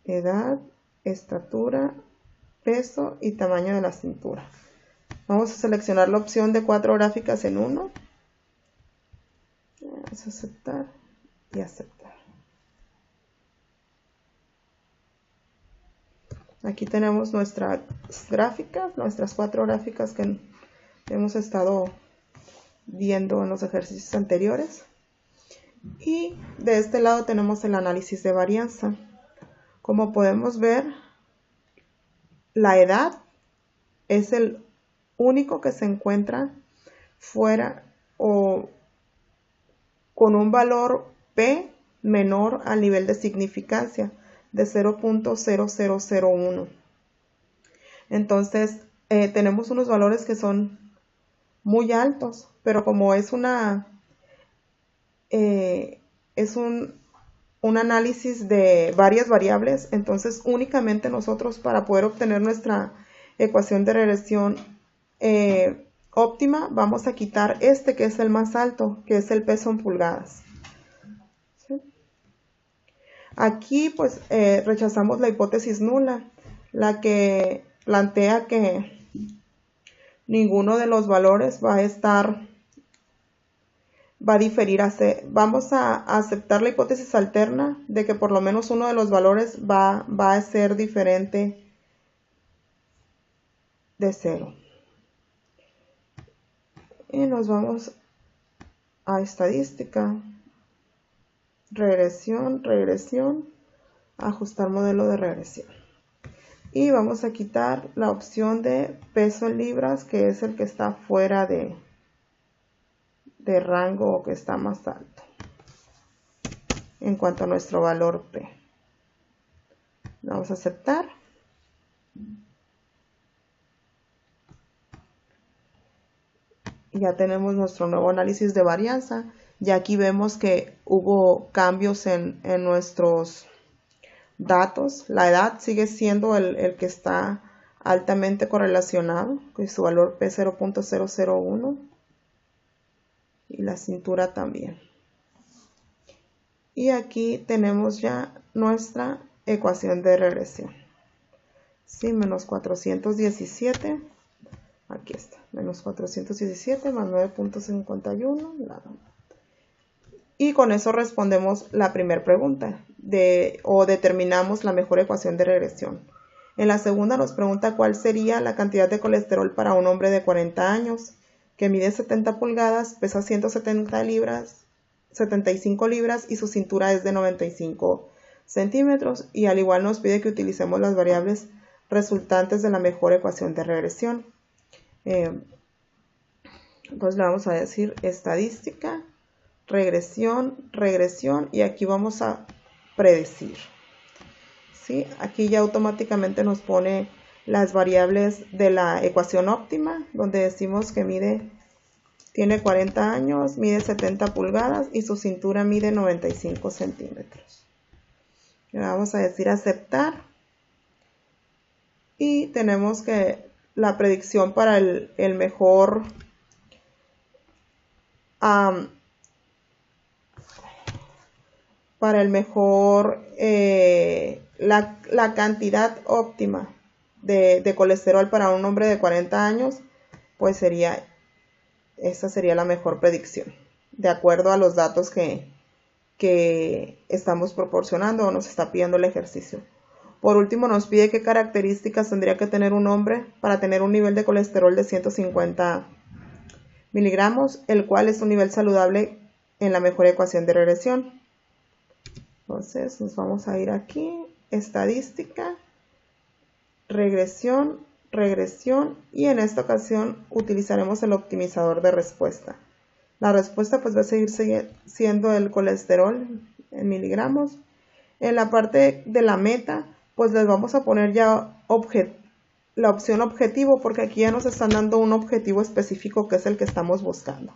Edad, estatura, peso y tamaño de la cintura. Vamos a seleccionar la opción de 4 gráficas en 1. Vamos a aceptar y aceptar. Aquí tenemos nuestras gráficas, nuestras 4 gráficas que hemos estado viendo en los ejercicios anteriores. Y de este lado tenemos el análisis de varianza. Como podemos ver, la edad es el único que se encuentra fuera o con un valor P menor al nivel de significancia de 0.0001. Entonces, tenemos unos valores que son muy altos, pero como es un análisis de varias variables, entonces únicamente nosotros para poder obtener nuestra ecuación de regresión óptima vamos a quitar que es el más alto, que es el peso en pulgadas. ¿Sí? Aquí pues rechazamos la hipótesis nula, la que plantea que ninguno de los valores va a diferir vamos a aceptar la hipótesis alterna de que por lo menos uno de los valores va a ser diferente de 0. Y nos vamos a estadística, regresión, ajustar modelo de regresión. Y vamos a quitar la opción de peso en libras, que es el que está fuera de rango o que está más alto en cuanto a nuestro valor P. Vamos a aceptar. Ya tenemos nuestro nuevo análisis de varianza. Y aquí vemos que hubo cambios en nuestros datos. La edad sigue siendo el que está altamente correlacionado, con su valor P 0.001. Y la cintura también. Y aquí tenemos ya nuestra ecuación de regresión. Sí, menos 417. Aquí está, menos 417 más 9.51. Y con eso respondemos la primera pregunta o determinamos la mejor ecuación de regresión. En la segunda nos pregunta cuál sería la cantidad de colesterol para un hombre de 40 años que mide 70 pulgadas, pesa 170 libras, 75 libras y su cintura es de 95 centímetros. Y al igual nos pide que utilicemos las variables resultantes de la mejor ecuación de regresión. Entonces le vamos a decir estadística, regresión, y aquí vamos a predecir. ¿Sí? Aquí ya automáticamente nos pone las variables de la ecuación óptima, donde decimos que tiene 40 años, mide 70 pulgadas y su cintura mide 95 centímetros. Le vamos a decir aceptar. Y tenemos que la predicción para el mejor la cantidad óptima de colesterol para un hombre de 40 años, pues esa sería la mejor predicción, de acuerdo a los datos que estamos proporcionando o nos está pidiendo el ejercicio. Por último, nos pide qué características tendría que tener un hombre para tener un nivel de colesterol de 150 miligramos, el cual es un nivel saludable en la mejor ecuación de regresión. Entonces, nos vamos a ir aquí, estadística, regresión, y en esta ocasión utilizaremos el optimizador de respuesta. La respuesta pues va a seguir siendo el colesterol en miligramos. En la parte de la meta, pues les vamos a poner ya la opción objetivo, porque aquí ya nos están dando un objetivo específico que es el que estamos buscando.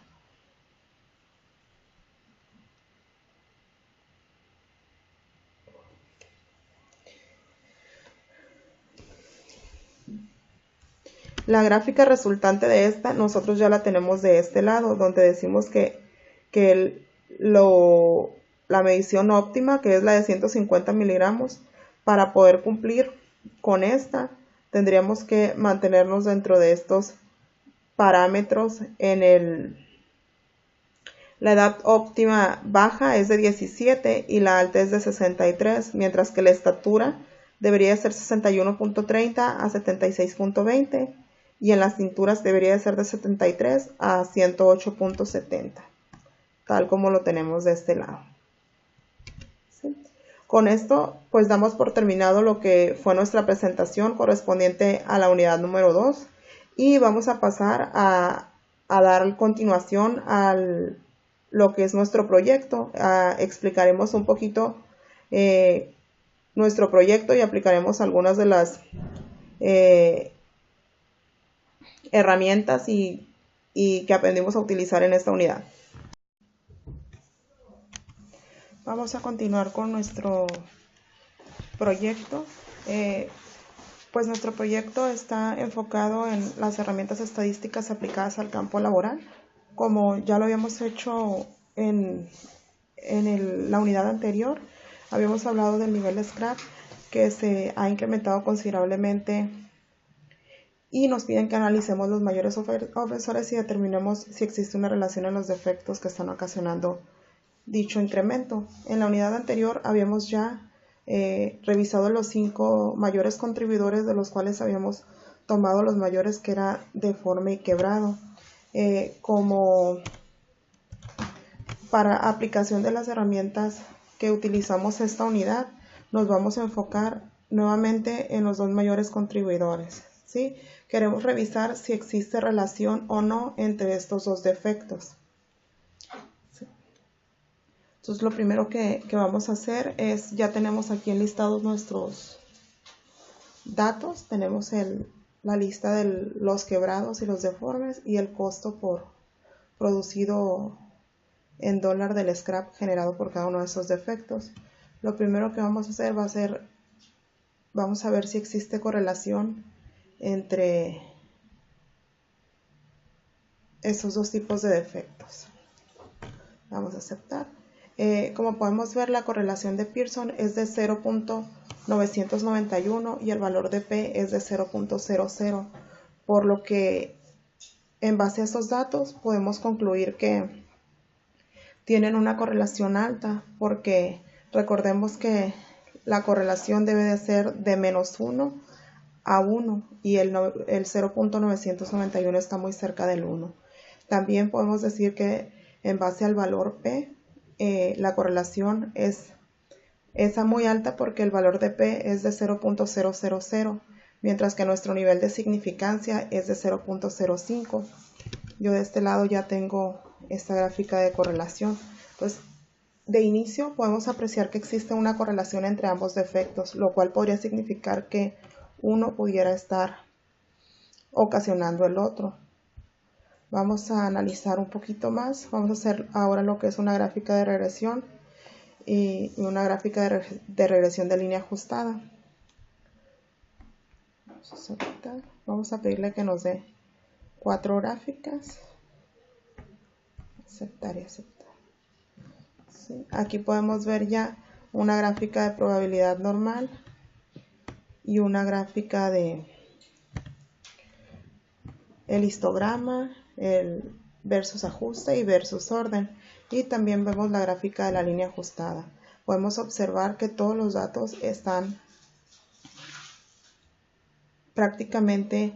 La gráfica resultante de esta, nosotros ya la tenemos de este lado, donde decimos que la medición óptima, que es la de 150 miligramos, para poder cumplir con esta, tendríamos que mantenernos dentro de estos parámetros. La edad óptima baja es de 17 y la alta es de 63, mientras que la estatura debería ser 61.30 a 76.20 y en las cinturas debería ser de 73 a 108.70, tal como lo tenemos de este lado. ¿Sí? Con esto pues damos por terminado lo que fue nuestra presentación correspondiente a la unidad número 2 y vamos a pasar a dar continuación a lo que es nuestro proyecto. Explicaremos un poquito nuestro proyecto y aplicaremos algunas de las herramientas y que aprendimos a utilizar en esta unidad. Vamos a continuar con nuestro proyecto. Pues nuestro proyecto está enfocado en las herramientas estadísticas aplicadas al campo laboral, como ya lo habíamos hecho en la unidad anterior. Habíamos hablado del nivel scrap, que se ha incrementado considerablemente y nos piden que analicemos los mayores ofensores y determinemos si existe una relación en los defectos que están ocasionando dicho incremento. En la unidad anterior habíamos ya revisado los 5 mayores contribuidores, de los cuales habíamos tomado los mayores, que era deforme y quebrado. Como para aplicación de las herramientas que utilizamos esta unidad, nos vamos a enfocar nuevamente en los 2 mayores contribuidores, ¿sí? Queremos revisar si existe relación o no entre estos 2 defectos. ¿Sí? Entonces lo primero que vamos a hacer es, ya tenemos aquí enlistados nuestros datos, tenemos la lista de los quebrados y los deformes y el costo por producido en dólar del scrap generado por cada uno de esos defectos. Lo primero que vamos a hacer vamos a ver si existe correlación entre esos 2 tipos de defectos. Vamos a aceptar. Como podemos ver, la correlación de Pearson es de 0.991 y el valor de P es de 0.00, por lo que en base a estos datos podemos concluir que tienen una correlación alta, porque recordemos que la correlación debe de ser de -1 a 1 y el 0.991 está muy cerca del 1. También podemos decir que en base al valor P, la correlación es muy alta, porque el valor de P es de 0.000, mientras que nuestro nivel de significancia es de 0.05. Yo de este lado ya tengo esta gráfica de correlación. Entonces De inicio podemos apreciar que existe una correlación entre ambos defectos, lo cual podría significar que uno pudiera estar ocasionando el otro. Vamos a analizar un poquito más. Vamos a hacer ahora lo que es una gráfica de regresión y una gráfica de regresión de línea ajustada. Vamos a pedirle que nos dé 4 gráficas. Aceptar y aceptar. ¿Sí? Aquí podemos ver ya una gráfica de probabilidad normal y una gráfica de el histograma, el versus ajuste y versus orden. Y también vemos la gráfica de la línea ajustada. Podemos observar que todos los datos están prácticamente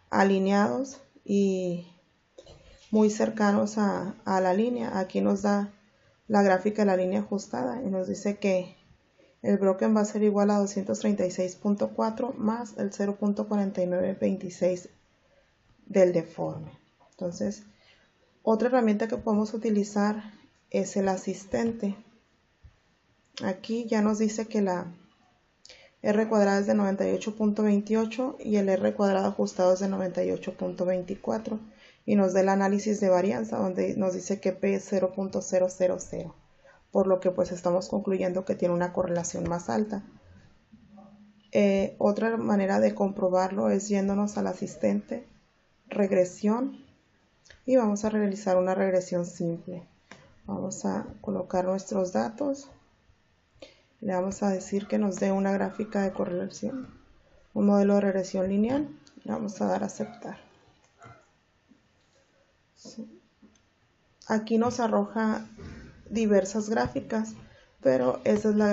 alineados y muy cercanos a la línea. Aquí nos da la gráfica de la línea ajustada y nos dice que el broken va a ser igual a 236.4 más el 0.4926 del deforme. Entonces, otra herramienta que podemos utilizar es el asistente. Aquí ya nos dice que la R cuadrada es de 98.28 y el R cuadrado ajustado es de 98.24 y nos da el análisis de varianza donde nos dice que P es 0.000, por lo que pues estamos concluyendo que tiene una correlación más alta. Otra manera de comprobarlo es yéndonos al asistente, regresión, y vamos a realizar una regresión simple. Vamos a colocar nuestros datos. Le vamos a decir que nos dé una gráfica de correlación, un modelo de regresión lineal. Le vamos a dar a aceptar. Sí. Aquí nos arroja diversas gráficas, pero esa es la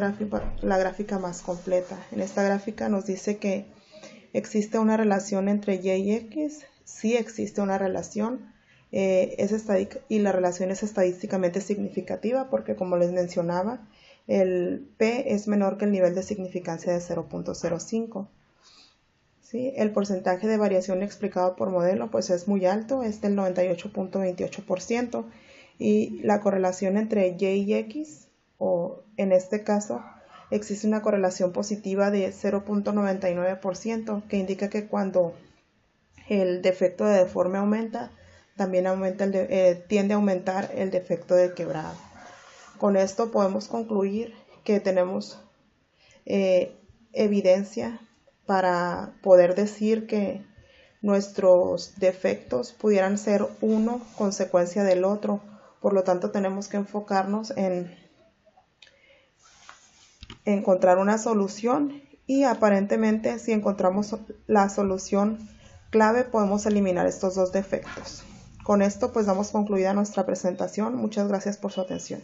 gráfica más completa. En esta gráfica nos dice que existe una relación entre Y y X. Sí existe una relación. Y la relación es estadísticamente significativa porque, como les mencionaba, el P es menor que el nivel de significancia de 0.05. ¿Sí? El porcentaje de variación explicado por modelo pues es muy alto, es del 98.28%, y la correlación entre Y y X, o en este caso existe una correlación positiva de 0.99%, que indica que cuando el defecto de deforme aumenta, también tiende a aumentar el defecto de quebrado. Con esto podemos concluir que tenemos evidencia para poder decir que nuestros defectos pudieran ser uno consecuencia del otro. Por lo tanto, tenemos que enfocarnos en encontrar una solución y aparentemente si encontramos la solución clave podemos eliminar estos dos defectos. Con esto pues damos concluida nuestra presentación. Muchas gracias por su atención.